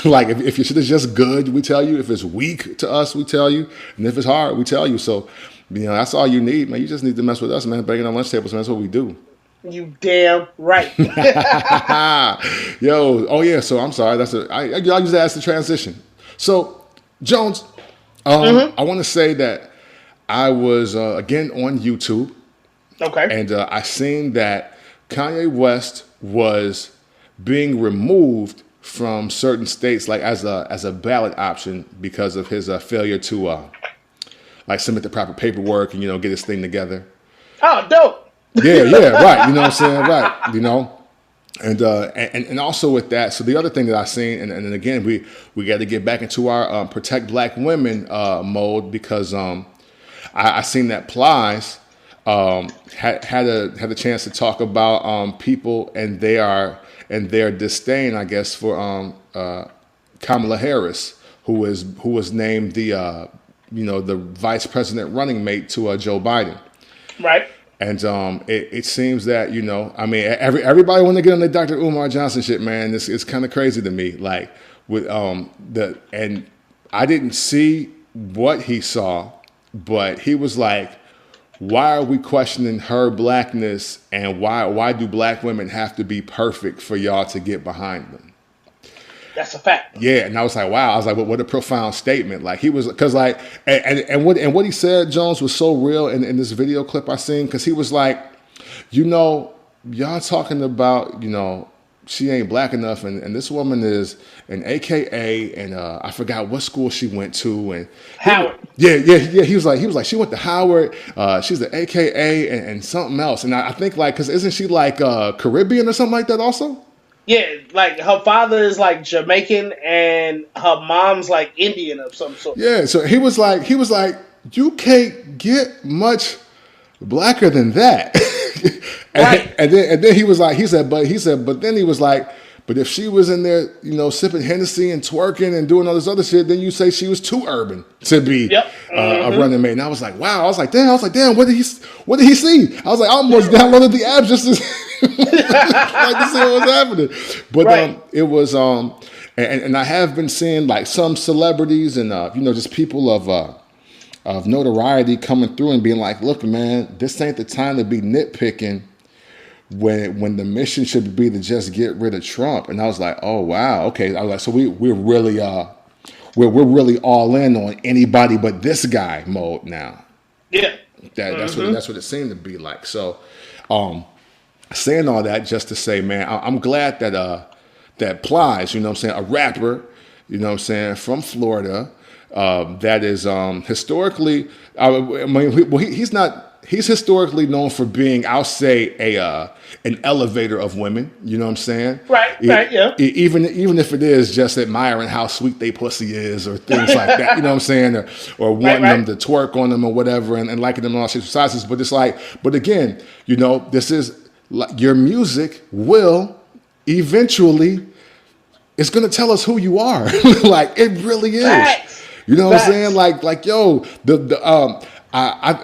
Like, if your shit is just good, we tell you. If it's weak to us, we tell you. And if it's hard, we tell you. So, that's all you need, man. You just need to mess with us, man. Banging on lunch tables, man. That's what we do. You damn right. Yo, oh yeah. So I'm sorry. I use that as the transition. So, Jones, I want to say that I was again on YouTube. Okay. And I seen that Kanye West was being removed from certain states, like as a ballot option, because of his failure to like submit the proper paperwork and get his thing together. Oh, dope. Yeah, right. You know what I'm saying, right? And also with that, so the other thing that I seen, and then again, we got to get back into our protect Black women mode, because I seen that Plies had a chance to talk about people and their disdain, I guess, for Kamala Harris, who was named the the vice president running mate to Joe Biden. Right. And it seems that everybody want to get on the Dr. Umar Johnson shit, man. It's kind of crazy to me. Like with and I didn't see what he saw, but he was like, why are we questioning her blackness, and why do Black women have to be perfect for y'all to get behind them? That's a fact. Yeah, and I was like, wow. I was like, what a profound statement. Like, he was, because like, and what he said, Jones, was so real in this video clip I seen, because he was like, y'all talking about, she ain't black enough, and this woman is an AKA, and I forgot what school she went to, and Howard. Yeah. He was like, she went to Howard. She's an AKA and something else, and I think like, because isn't she like Caribbean or something like that also? Yeah, like her father is like Jamaican and her mom's like Indian of some sort. Yeah, so he was like, you can't get much blacker than that. Right. And then he said, but then he was like, but if she was in there, sipping Hennessy and twerking and doing all this other shit, then you say she was too urban to be a running mate. And I was like, wow. I was like, damn. What did he see? I was like, I almost downloaded the app just to like to see what was happening. But right. It was and I have been seeing like some celebrities and just people of notoriety coming through and being like, look, man, this ain't the time to be nitpicking when the mission should be to just get rid of Trump. And I was like, oh wow, okay. I was like, so we're really we're really all in on anybody but this guy mode now. Yeah. That's what it seemed to be like. So, saying all that just to say, man, I'm glad that Plies, you know what I'm saying, a rapper, you know what I'm saying, from Florida, that is historically, he's historically known for being, I'll say, an elevator of women, you know what I'm saying? Right, yeah. Even if it is just admiring how sweet they pussy is or things like that, you know what I'm saying? Or wanting them to twerk on them or whatever and liking them in all shapes and sizes. But it's like, but again, you know, this is, your music will eventually, it's gonna tell us who you are. Like it really is. Facts. You know what I'm saying? Like yo,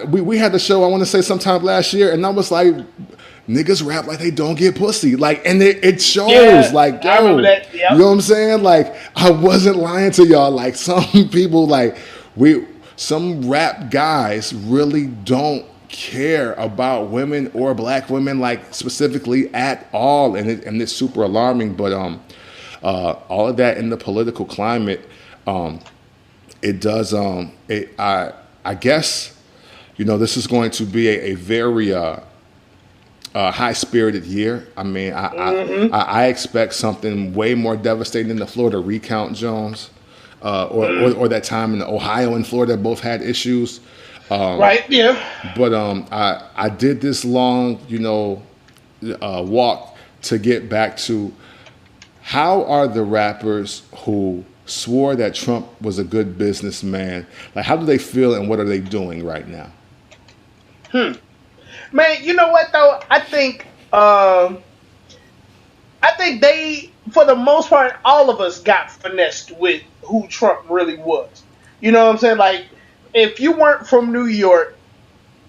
we had the show I want to say sometime last year, and I was like, niggas rap like they don't get pussy, like, and it shows. Yeah, like yo, I remember that. Yep. You know what I'm saying? Like I wasn't lying to y'all. Like some people, like some rap guys really don't care about women or black women, like specifically at all, and it's super alarming. But all of that in the political climate, it does. I guess, you know, this is going to be a very high spirited year. I mean, I expect something way more devastating than the Florida recount, Jones, or that time in Ohio and Florida both had issues. Right, yeah. But I did this long, you know, walk to get back to how are the rappers who swore that Trump was a good businessman, like how do they feel and what are they doing right now? Man, you know what though? I think they, for the most part, all of us got finessed with who Trump really was. You know what I'm saying? Like, if you weren't from New York,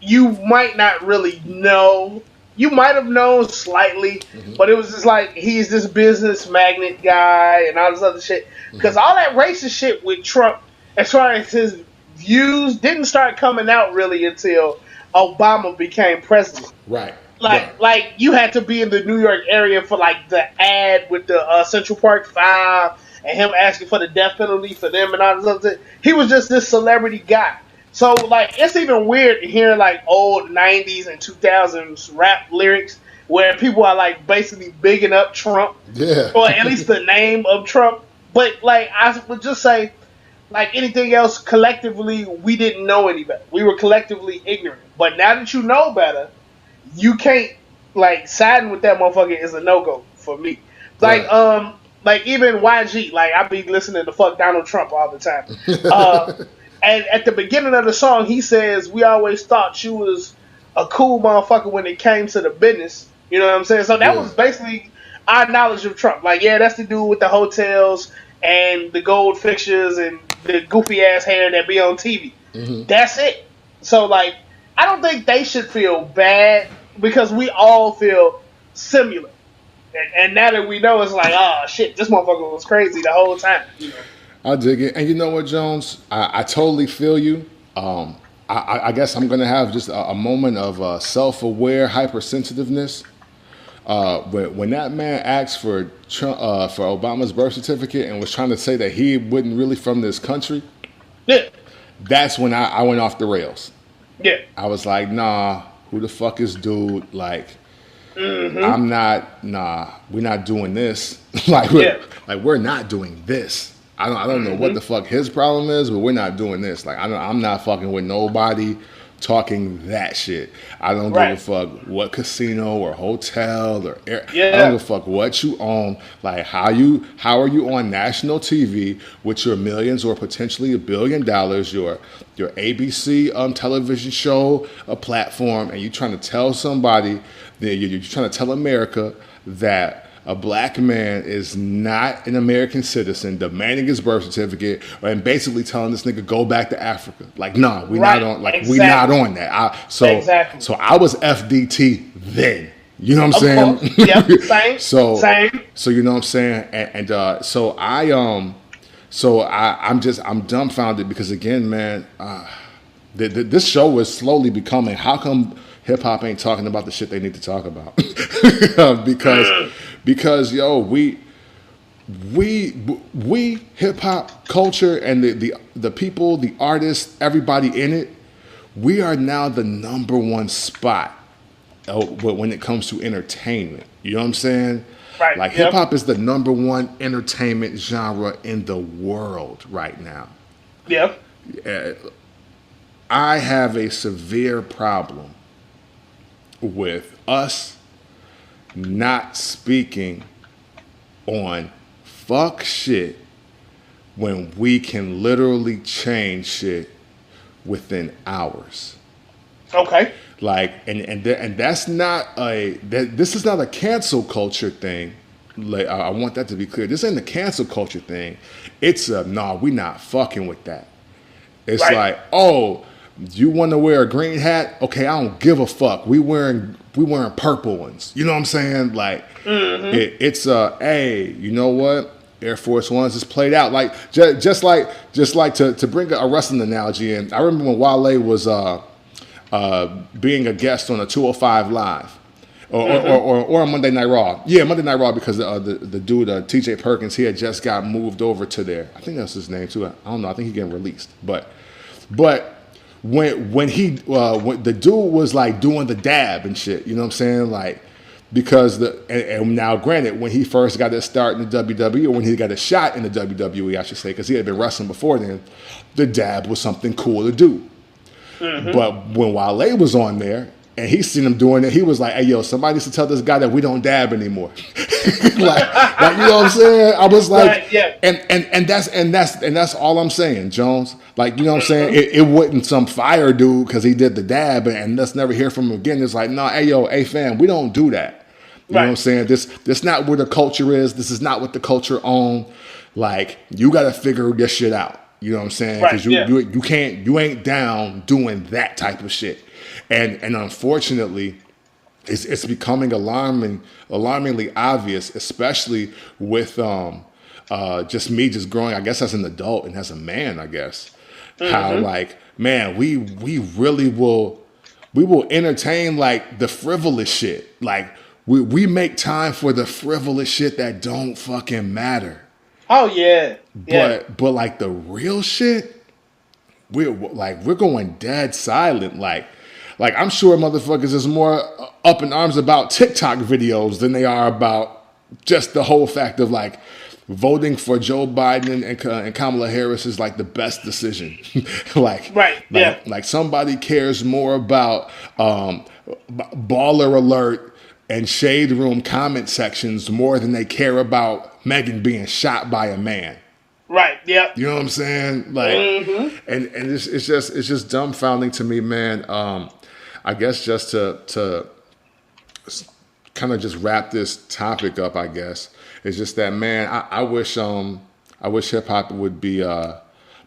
you might not really know. You might have known slightly, but it was just like, he's this business magnate guy and all this other shit. Because all that racist shit with Trump, as far as his views, didn't start coming out really until Obama became president. Right. Like you had to be in the New York area for like the ad with the Central Park 5 and him asking for the death penalty for them and all this other shit. He was just this celebrity guy. So like it's even weird to hear like old 90s and 2000s rap lyrics where people are like basically bigging up Trump. Yeah. Or at least the name of Trump. But like I would just say, like anything else, collectively we didn't know any better. We were collectively ignorant. But now that you know better, you can't, like, siding with that motherfucker is a no-go for me. Like, right. Like even YG, like I be listening to fuck Donald Trump all the time. And at the beginning of the song, he says, "We always thought you was a cool motherfucker when it came to the business." You know what I'm saying? So that was basically our knowledge of Trump. Like, yeah, that's the dude with the hotels and the gold fixtures and the goofy ass hair that be on TV. That's it. So like, I don't think they should feel bad because we all feel similar. And now that we know, it's like, oh shit, this motherfucker was crazy the whole time. You know? I dig it. And you know what, Jones? I totally feel you. I guess I'm going to have just a moment of self-aware hypersensitiveness. When that man asked for Obama's birth certificate and was trying to say that he wasn't really from this country, that's when I went off the rails. Yeah. I was like, nah, who the fuck is dude? Like, I'm not, we're not doing this. We're not doing this. I don't know what the fuck his problem is, but we're not doing this. Like, I'm not fucking with nobody talking that shit. I don't give a fuck what casino or hotel or air. I don't give a fuck what you own. Like, how are you on national TV with your millions or potentially $1 billion, your ABC television show, a platform, and you trying to tell somebody that you're trying to tell America that a black man is not an American citizen, demanding his birth certificate, and basically telling this nigga go back to Africa. Like, nah, we not on. Like, we not on that. So I was FDT then. You know what I'm saying? Yep. Same. So you know what I'm saying? And so I'm dumbfounded because again, man, this show is slowly becoming. How come hip hop ain't talking about the shit they need to talk about? Because yo, we hip hop culture and the people, the artists, everybody in it, we are now the number one spot when it comes to entertainment. You know what I'm saying? Right. Like hip hop is the number one entertainment genre in the world right now. Yeah. I have a severe problem with us not speaking on fuck shit when we can literally change shit within hours. Okay. Like, and that's not this is not a cancel culture thing. Like, I want that to be clear. This ain't a cancel culture thing. It's nah, we not fucking with that. It's right. Like, oh, you want to wear a green hat? Okay, I don't give a fuck. We wearing purple ones. You know what I'm saying? Like, it's hey, you know what? Air Force Ones is played out. Like, just like to bring a wrestling analogy in. I remember when Wale was being a guest on a 205 Live. Or on Monday Night Raw. Yeah, Monday Night Raw, because the dude, TJ Perkins, he had just got moved over to there. I think that's his name too. I don't know. I think he getting released. But when the dude was like doing the dab and shit, you know what I'm saying? Like, because and now granted, when he first got his start in the WWE, or when he got a shot in the WWE, I should say, because he had been wrestling before then, the dab was something cool to do. But when Wale was on there, and he seen him doing it, he was like, "Hey, yo, somebody needs to tell this guy that we don't dab anymore." like, you know what I'm saying? I was like, right, yeah. and that's all I'm saying, Jones. Like, you know what I'm saying? It wasn't some fire dude because he did the dab, and let's never hear from him again. It's like, no, hey, yo, hey, fam, we don't do that. You know what I'm saying? This not where the culture is. This is not what the culture own. Like, you got to figure this shit out. You know what I'm saying? Because you ain't down doing that type of shit. And unfortunately, it's becoming alarmingly obvious, especially with just me just growing, I guess, as an adult and as a man, I guess, how like, man, we really will entertain like the frivolous shit. Like we make time for the frivolous shit that don't fucking matter. Oh yeah. But like the real shit, we're going dead silent. Like, I'm sure motherfuckers is more up in arms about TikTok videos than they are about just the whole fact of, like, voting for Joe Biden and Kamala Harris is, like, the best decision. Like somebody cares more about baller alert and shade room comment sections more than they care about Megan being shot by a man. Right. Yeah. You know what I'm saying? Like, and it's just dumbfounding to me, man. I guess just to kind of just wrap this topic up, I guess, it's just that, man, I wish hip hop would be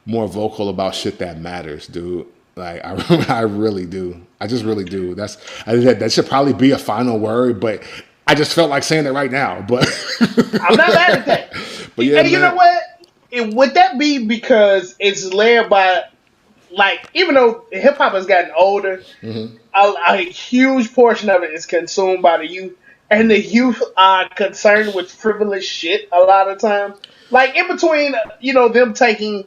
more vocal about shit that matters, dude. Like, I really do. I just really do. That should probably be a final word, but I just felt like saying it right now. But I'm not mad at that. But yeah, and you know what? Would that be because it's led by, like, even though hip hop has gotten older, a huge portion of it is consumed by the youth, and the youth are concerned with frivolous shit a lot of times. Like, in between, them taking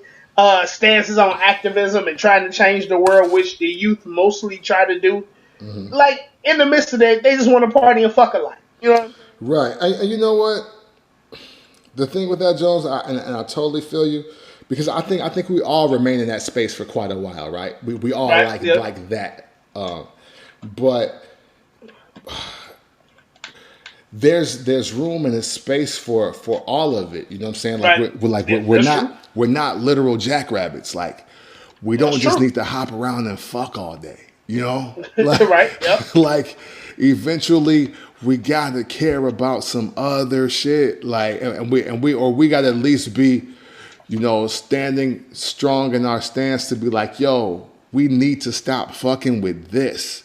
stances on activism and trying to change the world, which the youth mostly try to do. Like, in the midst of that, they just want to party and fuck a lot. You know? Right. And you know what? The thing with that, Jones, and I totally feel you, because I think we all remain in that space for quite a while, right? We all like that. But there's room and a space for all of it. You know what I'm saying? Like we're not literal jackrabbits. Like, we don't just need to hop around and fuck all day. You know? Like, right. Yep. Like, eventually we gotta care about some other shit. Like, and we gotta at least be, standing strong in our stance to be like, yo, we need to stop fucking with this.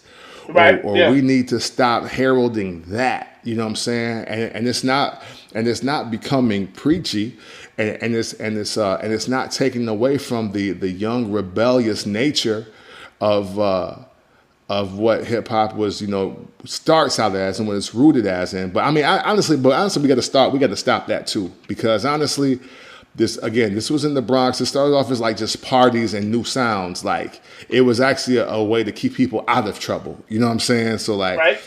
Right. Or we need to stop heralding that. You know what I'm saying? And it's not becoming preachy, and it's not taking away from the young rebellious nature of of what hip hop was, starts out as and what it's rooted as in. But I mean, honestly, we got to stop that too, because honestly, this was in the Bronx. It started off as like just parties and new sounds. Like it was actually a way to keep people out of trouble. You know what I'm saying? So like, right.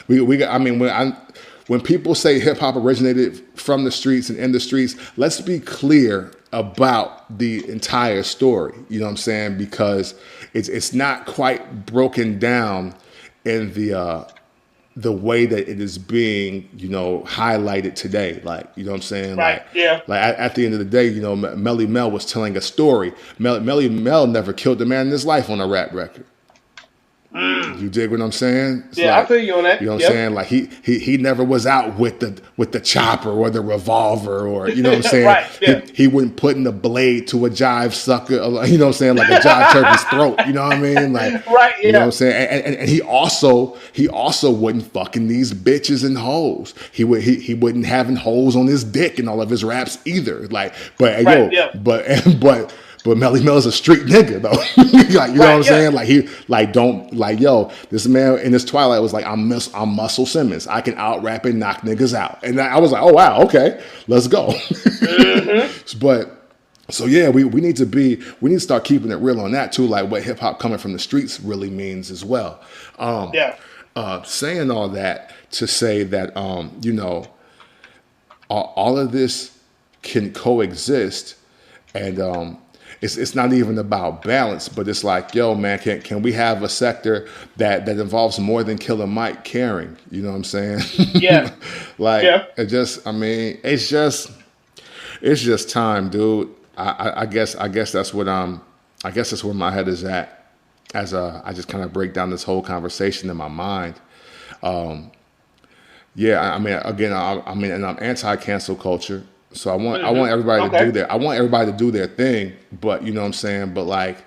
When people say hip hop originated from the streets and in the streets, let's be clear about the entire story. You know what I'm saying? Because it's not quite broken down in the way that it is being, highlighted today. Like, you know what I'm saying? Right. Like at the end of the day, Melly Mel was telling a story. Melly Mel never killed a man in his life on a rap record. You dig what I'm saying? It's I feel you on that. You know what I'm saying? Like he never was out with the chopper or the revolver, or you know what I'm saying? Right, yeah. He wouldn't put in the blade to a jive sucker, you know what I'm saying, like a jive turkey's throat. You know what I mean? Like, right, yeah. You know what I'm saying? And he also wouldn't fucking these bitches and hoes. He wouldn't having hoes on his dick in all of his raps either. Like, but right, yeah. But Melly Mel's a street nigga though. Like, you know what I'm saying? Like this man in his twilight was like, I'm Muscle Simmons. I can out rap and knock niggas out. And I was like, oh wow, okay, let's go. Mm-hmm. But so yeah, we need to start keeping it real on that too, like what hip hop coming from the streets really means as well. Saying all that to say that all of this can coexist, and it's not even about balance, but it's like, yo, man, can we have a sector that involves more than Killer Mike caring? You know what I'm saying? Yeah. It's just time, dude. I guess that's what that's where my head is at as I just kind of break down this whole conversation in my mind. And I'm anti-cancel culture. So I want everybody to do their do their thing, but you know what I'm saying. But like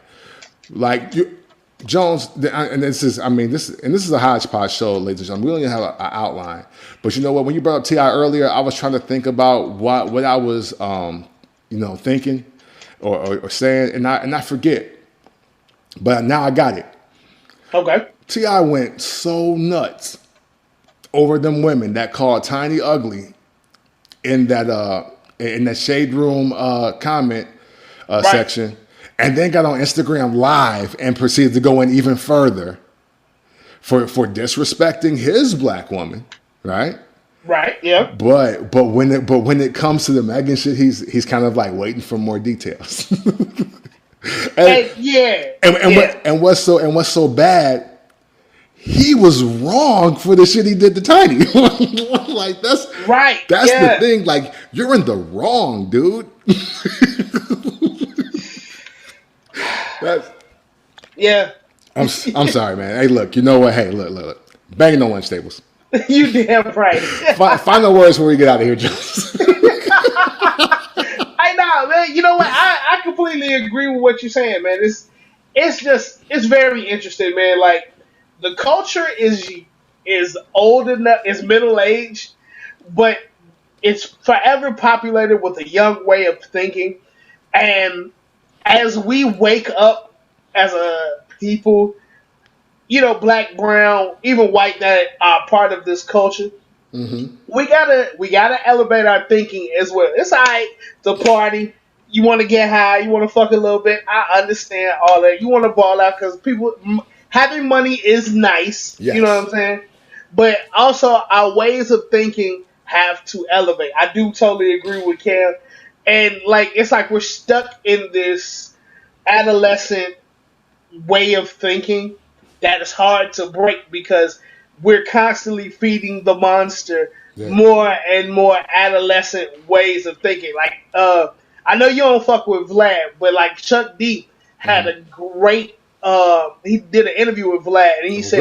Jones, and this is a hodgepodge show, ladies and gentlemen. We don't even have an outline, but you know what? When you brought up T.I. earlier, I was trying to think about what I was thinking or saying, and I forget, but now I got it. Okay. T.I. went so nuts over them women that called Tiny ugly in that Shade Room comment section, and then got on Instagram Live and proceeded to go in even further for disrespecting his black woman, right? Right. Yeah. But when it comes to the Megan shit, he's kind of like waiting for more details. And what's so bad? He was wrong for the shit he did to Tiny. Like that's right. That's the thing. Like, you're in the wrong, dude. I'm sorry, man. Hey, look. You know what? Hey, look. Banging on lunch tables. You damn right. Final words before we get out of here, Jones. I know, man. You know what? I completely agree with what you're saying, man. It's very interesting, man. Like, the culture is old enough, is middle aged, but it's forever populated with a young way of thinking. And as we wake up as a people, black, brown, even white, that are part of this culture, we gotta elevate our thinking as well. It's alright to party. You want to get high. You want to fuck a little bit. I understand all that. You want to ball out because people. Having money is nice, yes. You know what I'm saying? But also, our ways of thinking have to elevate. I do totally agree with Cam. And, it's like we're stuck in this adolescent way of thinking that is hard to break because we're constantly feeding the monster more and more adolescent ways of thinking. I know you don't fuck with Vlad, but, Chuck D had a great he did an interview with Vlad, and he said,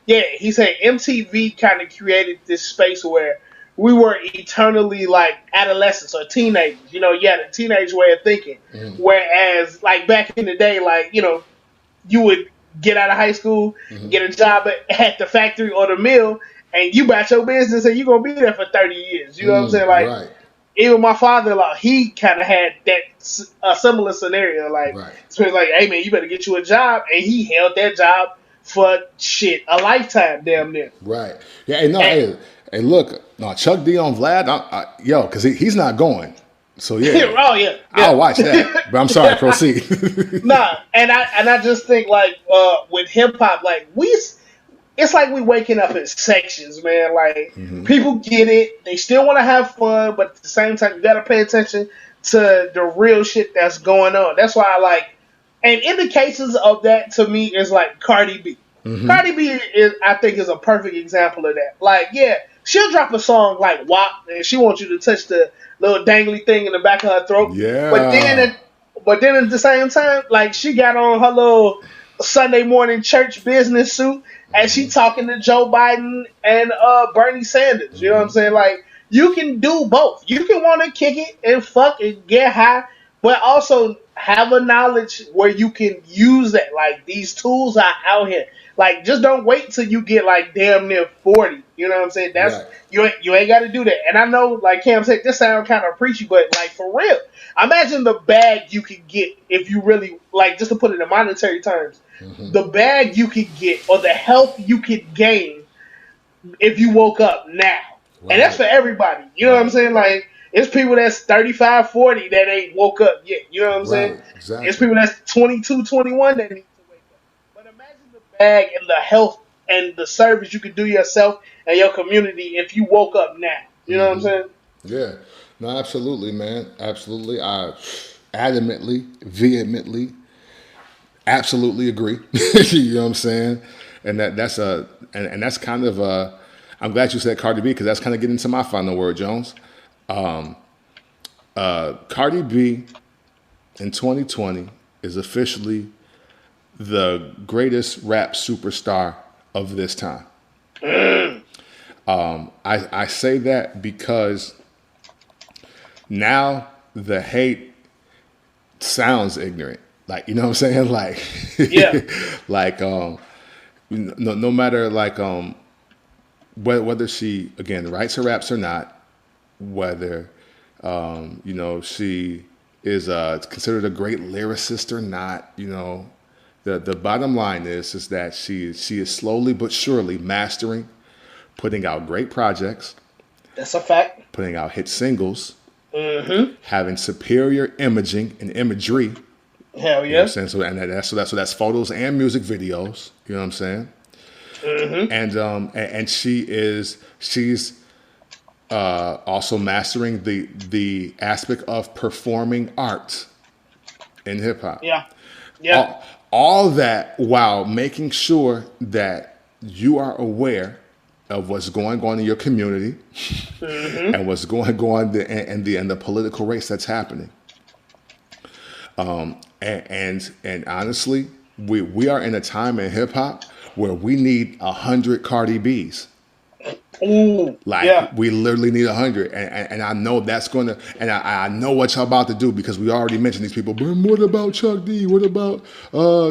he said MTV kind of created this space where we were eternally adolescents or teenagers. You had a teenage way of thinking. Whereas back in the day, you would get out of high school, get a job at the factory or the mill, and you got your business, and you're gonna be there for 30 years. You know what I'm saying? Right. Even my father-in-law, he kind of had a similar scenario. So he's like, hey, man, you better get you a job. And he held that job for shit a lifetime, damn near. Right. Yeah. Hey, no. And, Hey, look. No, Chuck D on Vlad. Yo, because he's not going. So yeah, oh yeah, I'll watch that. But I'm sorry. yeah. Proceed. Nah, and I just think like with hip hop, like it's like we waking up in sections, man. Like people get it, they still want to have fun, but at the same time, you gotta pay attention to the real shit that's going on. That's why I like, and indications of that to me is like Cardi B. Cardi B is, I think, is a perfect example of that. Like, yeah, she'll drop a song like WAP, and she wants you to touch the little dangly thing in the back of her throat. But then, Yeah. but then at the same time, like she got on her little Sunday morning church business suit, and she talking to Joe Biden and Bernie Sanders. You know what I'm saying? Like you can do both. You can want to kick it and fuck and get high, but also have a knowledge where you can use that. Like these tools are out here. Like just don't wait till you get like damn near 40. You know what I'm saying? That's Right. you ain't got to do that. And I know, like Cam said, this sound kind of preachy, but like for real, imagine the bag you could get if you really like. Just to put it in monetary terms, the bag you could get or the health you could gain if you woke up now. And that's Right. for everybody. You know what I'm Right. saying? Like, it's people that's 35, 40 that ain't woke up yet. You know what I'm saying? Right. Exactly. It's people that's 22, 21 that need to wake up. But imagine the bag and the health and the service you could do yourself and your community if you woke up now. You know what I'm saying? Yeah. No, absolutely, man. Absolutely. I adamantly, vehemently, absolutely agree. You know what I'm saying? And and that's kind of I'm glad you said Cardi B because that's kind of getting to my final word, Jones. Cardi B in 2020 is officially the greatest rap superstar of this time. I say that because now the hate sounds ignorant. Like, you know what I'm saying? Like, Yeah. like, no matter like, whether she again writes her raps or not, whether, she is considered a great lyricist or not, the bottom line is that she is slowly but surely mastering, putting out great projects, That's a fact. putting out hit singles, Mm-hmm. having superior imaging and imagery. Hell You know what I'm yeah. saying? So that's photos and music videos. You know what I'm saying? Mm-hmm. And she's also mastering the aspect of performing art in hip hop. Yeah. Yeah. All that while making sure that you are aware of what's going on in your community Mm-hmm. and what's going on in the political race that's happening. And honestly, we are in a time in hip hop where we need 100 Cardi B's. Ooh. Like Yeah. we literally need 100, and I know that's gonna, and I know what y'all about to do because we already mentioned these people. But what about Chuck D? What about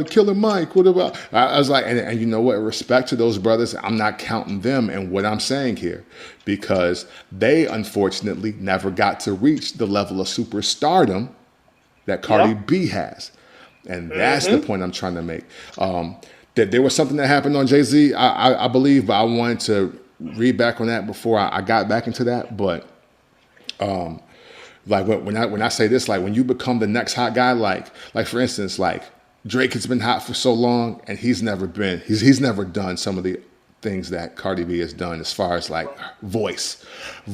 Killer Mike? What about? I was like, and you know what? Respect to those brothers, I'm not counting them in what I'm saying here because they unfortunately never got to reach the level of superstardom that Cardi Yeah. B has, and that's the point I'm trying to make. That there was something that happened on Jay-Z, I believe, but I wanted to read back on that before I got back into that. But like when I say this, like when you become the next hot guy, like for instance, like Drake has been hot for so long, and he's never done some of the things that Cardi B has done as far as like voice.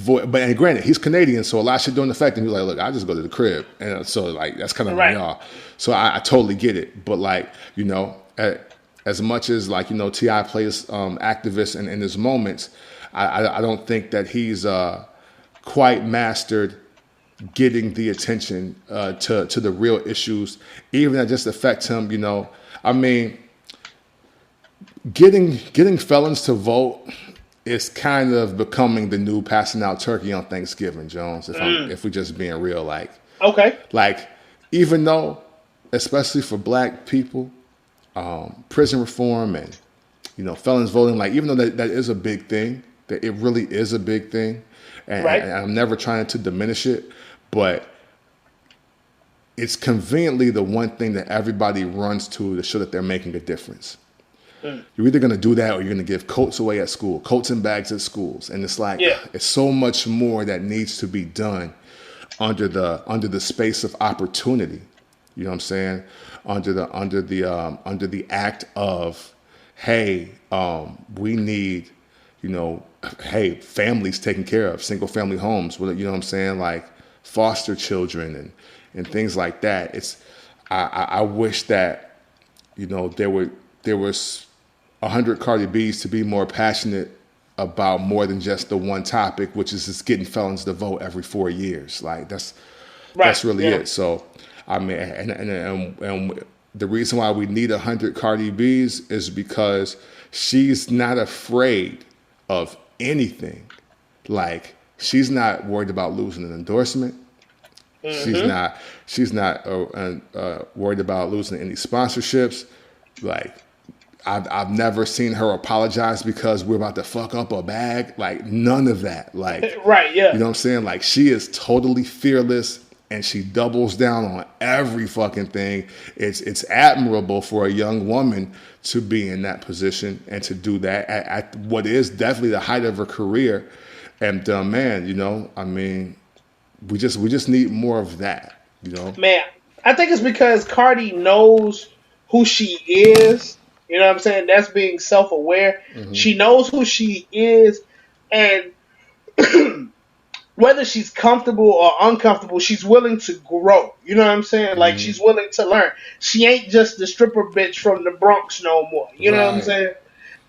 But and granted, he's Canadian, so a lot of shit don't affect him. He's like, look, I just go to the crib, and so like that's kind of Right. y'all. So I totally get it. But like as much as like Ti plays activist in his moments, I don't think that he's quite mastered getting the attention to the real issues, even that just affect him. I mean, getting felons to vote is kind of becoming the new passing out turkey on Thanksgiving, Jones. If we're just being real, Okay. like even though, especially for black people, prison reform and felons voting, like even though that is a big thing, that it really is a big thing, and, Right. and I'm never trying to diminish it, but it's conveniently the one thing that everybody runs to show that they're making a difference. Mm. You're either going to do that or you're going to give coats away at school, coats and bags at schools. And it's like, Yeah. it's so much more that needs to be done under the space of opportunity. You know what I'm saying? Under the act of, hey, we need, hey, families taken care of, single family homes, you know what I'm saying? Like foster children and things like that. I wish that, there was 100 Cardi B's to be more passionate about more than just the one topic, which is just getting felons to vote every 4 years. Like that's really it. So, I mean, and the reason why we need 100 Cardi B's is because she's not afraid of anything. Like she's not worried about losing an endorsement. Mm-hmm. She's not worried about losing any sponsorships. Like I've never seen her apologize because we're about to fuck up a bag. Like none of that. Like right, yeah. You know what I'm saying? Like she is totally fearless and she doubles down on every fucking thing. It's admirable for a young woman to be in that position and to do that at what is definitely the height of her career. And man, I mean, we just need more of that, Man, I think it's because Cardi knows who she is. You know what I'm saying? That's being self-aware. Mm-hmm. She knows who she is, and whether she's comfortable or uncomfortable, she's willing to grow. You know what I'm saying? Like, she's willing to learn. She ain't just the stripper bitch from the Bronx no more. You know what I'm saying?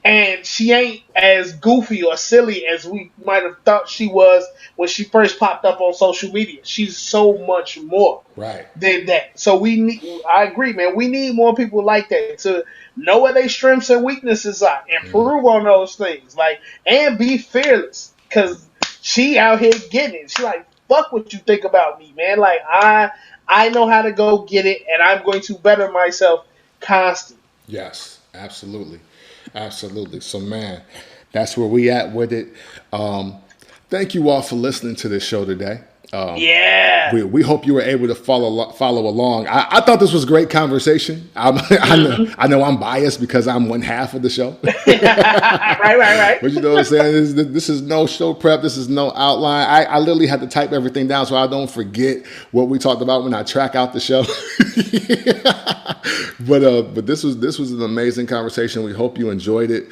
And she ain't as goofy or silly as we might have thought she was when she first popped up on social media. She's so much more than that. So I agree, man. We need more people like that to know what their strengths and weaknesses are, improve on those things, like, and be fearless. Because she out here getting it. She like, fuck what you think about me, man. Like, I know how to go get it, and I'm going to better myself constantly. Yes, absolutely. Absolutely. So, man, that's where we at with it. Thank you all for listening to this show today. We hope you were able to follow along. I thought this was great conversation. I know I'm biased because I'm one half of the show. Right. But you know what I'm saying? This is no show prep. This is no outline. I literally had to type everything down so I don't forget what we talked about when I track out the show. But this was an amazing conversation. We hope you enjoyed it.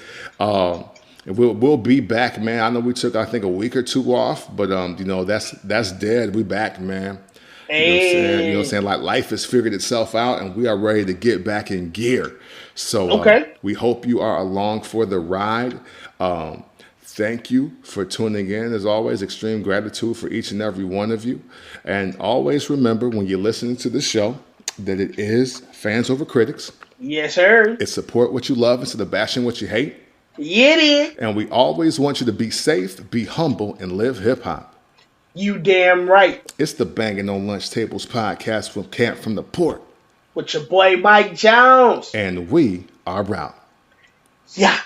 We'll be back, man. I know we took, I think, a week or two off, but that's dead. We back, man. Hey. You know what I'm saying? Like life has figured itself out, and we are ready to get back in gear. So we hope you are along for the ride. Thank you for tuning in. As always, extreme gratitude for each and every one of you. And always remember when you're listening to the show that it is fans over critics. Yes, sir. It's support what you love instead of bashing what you hate. Yeah, it is. And we always want you to be safe, be humble, and live hip-hop. You damn right. It's the Bangin' on Lunch Tables podcast from Camp from the Port. With your boy Mike Jones. And we are out. Yeah.